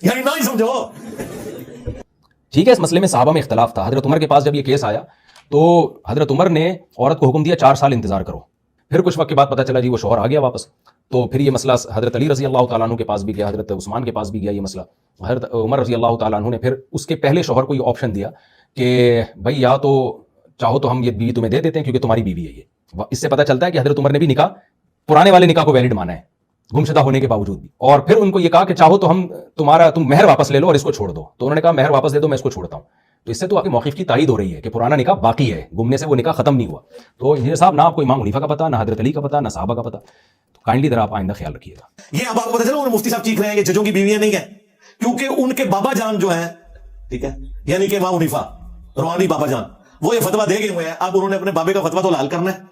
یعنی نہ ہی سمجھو. ٹھیک ہے, اس مسئلے میں صحابہ میں اختلاف تھا. حضرت عمر کے پاس جب یہ کیس آیا تو حضرت عمر نے عورت کو حکم دیا 4 سال انتظار کرو. پھر کچھ وقت کے بعد پتہ چلا جی وہ شوہر آ گیا واپس, تو پھر یہ مسئلہ حضرت علی رضی اللہ تعالیٰ عنہ کے پاس بھی گیا, حضرت عثمان کے پاس بھی گیا یہ مسئلہ. حضرت عمر رضی اللہ تعالیٰ عنہ نے پھر اس کے پہلے شوہر کو یہ آپشن دیا کہ بھائی یا تو چاہو تو ہم یہ بیوی تمہیں دے دیتے ہیں کیونکہ تمہاری بیوی ہے یہ. اس سے پتہ چلتا ہے کہ حضرت عمر نے بھی نکاح پرانے والے نکاح کو ویلڈ مانا ہے گمشدہ ہونے کے باوجود بھی. اور پھر ان کو یہ کہا کہ چاہو تو ہم تم مہر واپس لے لو اور اس کو چھوڑ دو. تو انہوں نے کہا مہر واپس دے دو, میں اس کو چھوڑتا ہوں. تو اس سے تو آپ کے موقف کی تائید ہو رہی ہے کہ پرانا نکاح باقی ہے, گمنے سے وہ نکاح ختم نہیں ہوا. تو انجینئر صاحب, نہ آپ کو امام حنیفہ کا پتہ, نہ حضرت علی کا پتہ, نہ صحابہ کا پتہ, تو کائنڈلی ذرا آپ آئندہ خیال رکھیے گا. یہ اب آپ کو پتہ چلا مفتی صاحب چیخ رہے ہیں کہ ججوں کی بیویاں نہیں ہیں, کیونکہ ان کے بابا جان جو ہیں, ٹھیک ہے, یعنی کہ امام حنیفہ روحانی بابا جان, وہ یہ فتویٰ دے گئے ہوئے ہیں. اب انہوں نے اپنے بابے کا فتویٰ تو لال کرنا ہے.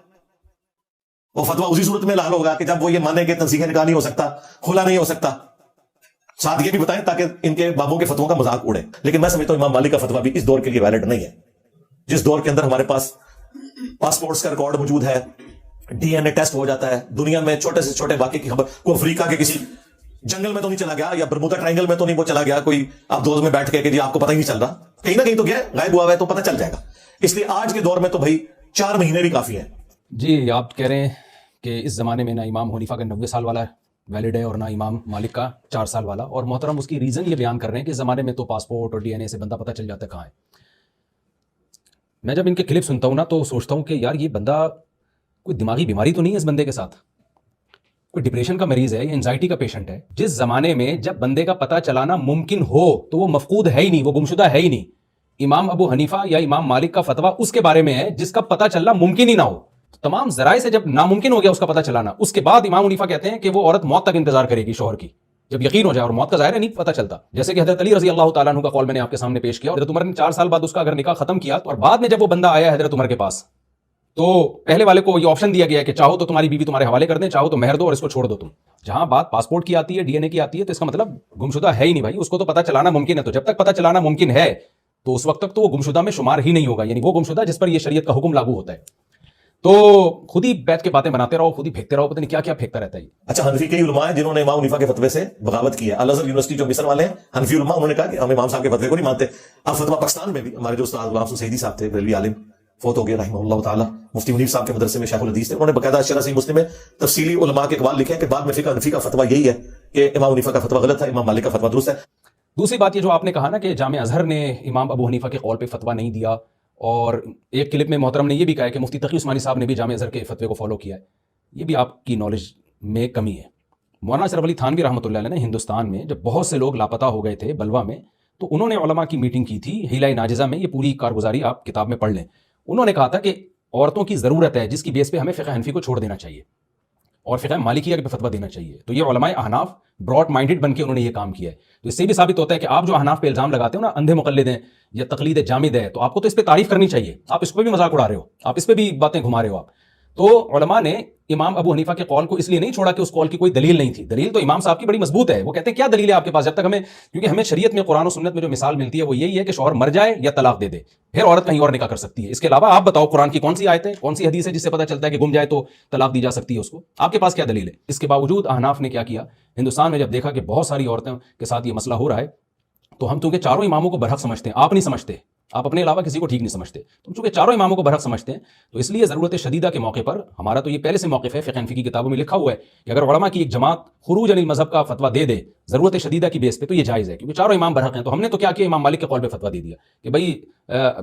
وہ فتویٰ اسی صورت میں لال ہوگا کہ جب وہ یہ مانے کہ تنسیخ نکاح نہیں ہو سکتا, کھلا نہیں ہو سکتا. ساتھ یہ بھی بتائیں تاکہ ان کے بابوں کے فتووں کا مذاق اڑے. لیکن میں سمجھتا ہوں امام مالک کا فتویٰ بھی اس دور کے لیے ویلڈ نہیں ہے, جس دور کے اندر ہمارے پاس پاسپورٹس کا ریکارڈ موجود ہے, ڈی این اے ٹیسٹ ہو جاتا ہے, دنیا میں چھوٹے سے چھوٹے واقعے کی خبر, کوئی افریقہ کے کسی جنگل میں تو نہیں چلا گیا, یا برمودا ٹرائنگل میں تو نہیں وہ چلا گیا کوئی آپ دوست میں بیٹھ کے کہ جی آپ کو پتہ ہی نہیں چل رہا, کہیں نہ کہیں تو گیا, غائب ہوا ہے تو پتہ چل جائے گا. اس لیے آج کے دور میں تو بھائی 4 مہینے بھی کافی ہیں. جی, آپ کہہ رہے ہیں کہ اس زمانے میں نہ امام حنیفہ کا 90 سال والا ویلڈ ہے اور نہ امام مالک کا 4 سال والا, اور محترم اس کی ریزن یہ بیان کر رہے ہیں کہ اس زمانے میں تو پاسپورٹ اور ڈی این اے سے بندہ پتہ چل جاتا ہے کہاں ہے. میں جب ان کے کلپ سنتا ہوں نا تو سوچتا ہوں کہ یار یہ بندہ کوئی دماغی بیماری تو نہیں ہے اس بندے کے ساتھ, کوئی ڈپریشن کا مریض ہے یا انزائٹی کا پیشنٹ ہے. جس زمانے میں جب بندے کا پتہ چلانا ممکن ہو تو وہ مفقود ہے ہی نہیں, وہ گمشدہ ہے ہی نہیں. امام ابو حنیفہ یا امام مالک کا فتویٰ اس کے بارے میں ہے جس کا پتہ چلنا ممکن ہی نہ ہو. تمام ذرائع سے جب ناممکن ہو گیا اس کا پتہ چلانا, اس کے بعد امام حنیفہ کہتے ہیں کہ وہ عورت موت تک انتظار کرے گی شوہر کی, جب یقین ہو جائے. اور موت کا ظاہر ہے نہیں پتہ چلتا, جیسے کہ حضرت علی رضی اللہ تعالیٰ عنہ کا قول میں نے آپ کے سامنے پیش کیا. حضرت عمر نے 4 سال بعد اس کا اگر نکاح ختم کیا, اور بعد میں جب وہ بندہ آیا حضرت عمر کے پاس تو پہلے والے کو یہ آپشن دیا گیا کہ چاہو تو تمہاری بیوی تمہارے حوالے کر دیں, چاہو تو مہر دو اور اس کو چھوڑ دو تم. جہاں بات پاسپورٹ کی آتی ہے, ڈی این اے کی آتی ہے, تو اس کا مطلب گمشدہ ہے ہی نہیں بھائی, اس کو تو پتہ چلانا ممکن ہے. تو جب تک پتہ چلانا ممکن ہے تو اس وقت تک تو وہ گمشدہ میں شمار ہی نہیں ہوگا, یعنی وہ گمشدہ جس پر یہ شریعت کا حکم لاگو ہوتا ہے. تو خود ہی بیٹھ کے باتیں بناتے رہو, خود ہی پھینکتے رہو, پتہ نہیں کیا کیا پھینکتا رہتا ہے. اچھا, حنفی کے علماء ہیں جنہوں نے امام حنیفہ کے فتوے سے بغاوت کی ہے. الازہر یونیورسٹی جو مصر والے ہیں حنفی علماء, انہوں نے کہا کہ ہم امام صاحب کے فتوے کو نہیں مانتے. اب فتویٰ پاکستان میں بھی ہمارے جو استاد غلام حسین سعیدی صاحب تھے, بریلوی عالم, فوت ہو گئے رحمہ اللہ تعالیٰ, مفتی منیر صاحب کے مدرسے میں شیخ الحدیث تھے. انہوں نے باقاعدہ شرح صحیح مسلم میں تفصیلی علماء کے اقوال لکھے ہیں کہ بعد میں فقہ حنفی کا فتویٰ یہی ہے کہ امام حنیفہ کا فتویٰ غلط ہے, امام مالک کا فتویٰ درست ہے. دوسری بات یہ جو آپ نے کہا نا کہ جامع ازہر نے امام ابو حنیفہ کے قول پہ فتویٰ نہیں دیا, اور ایک کلپ میں محترم نے یہ بھی کہا ہے کہ مفتی تقی عثمانی صاحب نے بھی جامع ازہر کے فتوے کو فالو کیا ہے. یہ بھی آپ کی نالج میں کمی ہے. مولانا اشرف علی تھانوی رحمۃ اللہ علیہ نے ہندوستان میں جب بہت سے لوگ لاپتہ ہو گئے تھے بلوا میں, تو انہوں نے علماء کی میٹنگ کی تھی ہیلہ ناجزہ میں. یہ پوری کارگزاری آپ کتاب میں پڑھ لیں. انہوں نے کہا تھا کہ عورتوں کی ضرورت ہے جس کی بیس پہ ہمیں فقہ حنفی کو چھوڑ دینا چاہیے, اور فقہ مالکیہ پہ فتویٰ دینا چاہیے. تو یہ علماء احناف براڈ مائنڈڈ بن کے انہوں نے یہ کام کیا ہے. تو اس سے بھی ثابت ہوتا ہے کہ آپ جو احناف پہ الزام لگاتے ہو نا اندھے مقلد ہیں یا تقلید جامد ہے، تو آپ کو تو اس پہ تعریف کرنی چاہیے. آپ اس پہ بھی مذاق اڑا رہے ہو، آپ اس پہ بھی باتیں گھما رہے ہو. آپ تو علماء نے امام ابو حنیفہ کے قول کو اس لیے نہیں چھوڑا کہ اس قول کی کوئی دلیل نہیں تھی. دلیل تو امام صاحب کی بڑی مضبوط ہے. وہ کہتے ہیں کیا دلیل ہے آپ کے پاس؟ جب تک ہمیں، کیونکہ ہمیں شریعت میں قرآن و سنت میں جو مثال ملتی ہے وہ یہی ہے کہ شوہر مر جائے یا طلاق دے دے، پھر عورت کہیں اور نکاح کر سکتی ہے. اس کے علاوہ آپ بتاؤ قرآن کی کون سی آیت ہے، کون سی حدیث ہے جس سے پتہ چلتا ہے کہ گم جائے تو طلاق دی جا سکتی ہے اس کو؟ آپ کے پاس کیا دلیل ہے؟ اس کے باوجود احناف نے کیا کیا، ہندوستان میں جب دیکھا کہ بہت ساری عورتوں کے ساتھ یہ مسئلہ ہو رہا ہے، تو ہم چونکہ چاروں اماموں کو برحق سمجھتے ہیں، آپ نہیں سمجھتے، آپ اپنے علاوہ کسی کو ٹھیک نہیں سمجھتے، تم چونکہ چاروں اماموں کو برحق سمجھتے ہیں، تو اس لیے ضرورت شدیدہ کے موقع پر ہمارا تو یہ پہلے سے موقف ہے، فقہ حنفی کی کتابوں میں لکھا ہوا ہے کہ اگر علماء کی ایک جماعت خروج عن المذہب کا فتویٰ دے دے ضرورت شدیدہ کی بیس پہ تو یہ جائز ہے، کیونکہ چاروں امام برحق ہیں. تو ہم نے تو کیا کیا، امام مالک کے قول پہ فتویٰ دے دیا کہ بھائی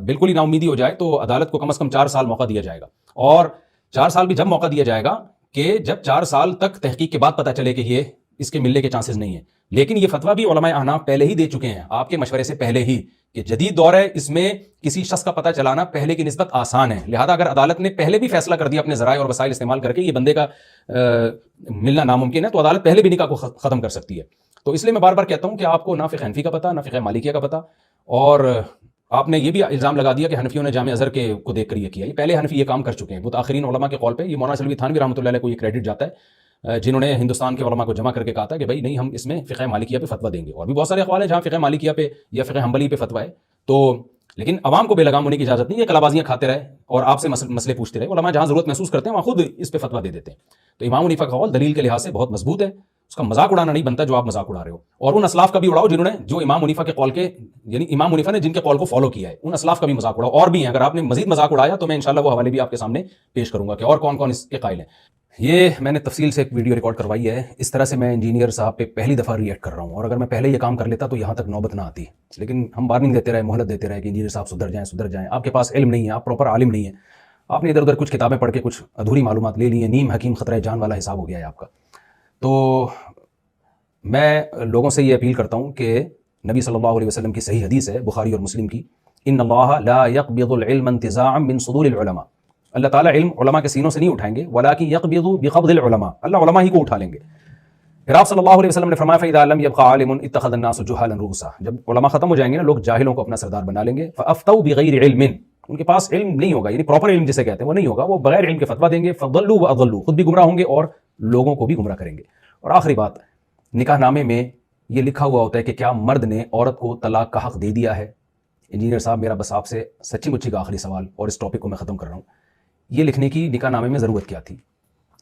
بالکل ہی نا امیدی ہو جائے تو عدالت کو کم از کم 4 سال موقع دیا جائے گا. اور 4 سال بھی جب موقع دیا جائے گا کہ جب 4 سال تک تحقیق کے بعد پتہ چلے کہ یہ اس کے ملنے کے چانسز نہیں ہیں. لیکن یہ فتویٰ بھی علماء احناف پہلے ہی دے چکے ہیں آپ کے مشورے سے پہلے ہی کہ جدید دور ہے، اس میں کسی شخص کا پتہ چلانا پہلے کی نسبت آسان ہے. لہذا اگر عدالت نے پہلے بھی فیصلہ کر دیا اپنے ذرائع اور وسائل استعمال کر کے یہ بندے کا ملنا ناممکن ہے، تو عدالت پہلے بھی نکاح کو ختم کر سکتی ہے. تو اس لیے میں بار بار کہتا ہوں کہ آپ کو نہ فقہ حنفی کا پتہ، نہ فقہ مالکیہ کا پتہ، اور آپ نے یہ بھی الزام لگا دیا کہ حنفیوں نے جامع ازہر کو دیکھ کر یہ کیا. یہ پہلے حنفی یہ کام کر چکے ہیں متاخرین علماء کے قول پہ. یہ مولانا سلوی تھانوی رحمۃ اللہ علیہ کو یہ کریڈٹ جاتا ہے، جنہوں نے ہندوستان کے علماء کو جمع کر کے کہا تھا کہ بھائی نہیں، ہم اس میں فقہ مالکیہ پہ فتویٰ دیں گے. اور بھی بہت سارے اقوال ہیں جہاں فقہ مالکیہ پہ یا فقہ حنبلی پہ فتویٰ ہے. تو لیکن عوام کو بے لگام ہونے کی اجازت نہیں ہے، کلابازیاں کھاتے رہے اور آپ سے مسئلے پوچھتے رہے. علماء جہاں ضرورت محسوس کرتے ہیں وہاں خود اس پہ فتویٰ دے دیتے ہیں. تو امام حنیفہ کا قول دلیل کے لحاظ سے بہت مضبوط ہے، اس کا مذاق اڑانا نہیں بنتا جو آپ مذاق اڑا رہے ہو. اور ان اسلاف کا بھی اڑاؤ جنہوں نے، جو امام حنیفہ کے قول کے، یعنی امام حنیفہ نے جن کے قول کو فالو کیا ہے، ان اسلاف کا بھی مذاق اڑاؤ. اور بھی ہیں، اگر آپ نے مزید مذاق اڑایا تو میں انشاءاللہ وہ حوالے بھی آپ کے سامنے پیش کروں گا کہ اور کون کون اس کے قائل ہیں. یہ میں نے تفصیل سے ایک ویڈیو ریکارڈ کروائی ہے. اس طرح سے میں انجینئر صاحب پہ پہلی دفعہ ریئیکٹ کر رہا ہوں، اور اگر میں پہلے یہ کام کر لیتا تو یہاں تک نوبت نہ آتی. لیکن ہم وارننگ دیتے رہے، مہلت دیتے رہے کہ انجینئر صاحب سدھر جائیں. آپ کے پاس علم نہیں ہے، آپ پراپر عالم نہیں ہیں، آپ نے ادھر ادھر کچھ کتابیں پڑھ کے کچھ ادھوری معلومات لے لی ہیں، نیم حکیم خطرہ جان والا حساب ہو گیا ہے آپ کا. تو میں لوگوں سے یہ اپیل کرتا ہوں کہ نبی صلی اللہ علیہ وسلم کی صحیح حدیث ہے بخاری اور مسلم کی، ان اللہ لا يقبض العلم انتزاعا من صدور العلماء. اللہ تعالیٰ علم علماء کے سینوں سے نہیں اٹھائیں گے، ولکن یقبض بقبض العلماء، اللہ علماء ہی کو اٹھا لیں گے. پھر آپ صلی اللہ علیہ وسلم نے فرمایا فإذا لم يبق عالم اتخذ الناس جهالا رؤوسا، جب علماء ختم ہو جائیں گے نا، لوگ جاہلوں کو اپنا سردار بنا لیں گے. فافتوا بغیر علم، ان کے پاس علم نہیں ہوگا، یعنی پراپر علم جسے کہتے ہیں وہ نہیں ہوگا، وہ بغیر علم کے فتویٰ دیں گے. فضلوا واضلوا، خود بھی گمراہ ہوں گے اور لوگوں کو بھی گمراہ کریں گے. اور آخری بات، نکاح نامے میں یہ لکھا ہوا ہوتا ہے کہ کیا مرد نے عورت کو طلاق کا حق دے دیا ہے. انجینئر صاحب، میرا بس آپ سے سچی مچی کا آخری سوال، اور اس ٹاپک کو میں ختم کر رہا ہوں، یہ لکھنے کی نکاح نامے میں ضرورت کیا تھی؟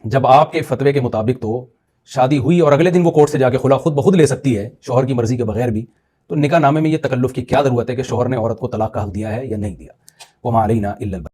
جب آپ کے فتوے کے مطابق تو شادی ہوئی اور اگلے دن وہ کورٹ سے جا کے خلا خود بخود لے سکتی ہے شوہر کی مرضی کے بغیر بھی، تو نکاح نامے میں یہ تکلف کی کیا ضرورت ہے کہ شوہر نے عورت کو طلاق کا حق دیا ہے یا نہیں دیا؟ وما علینا الا البلاغ.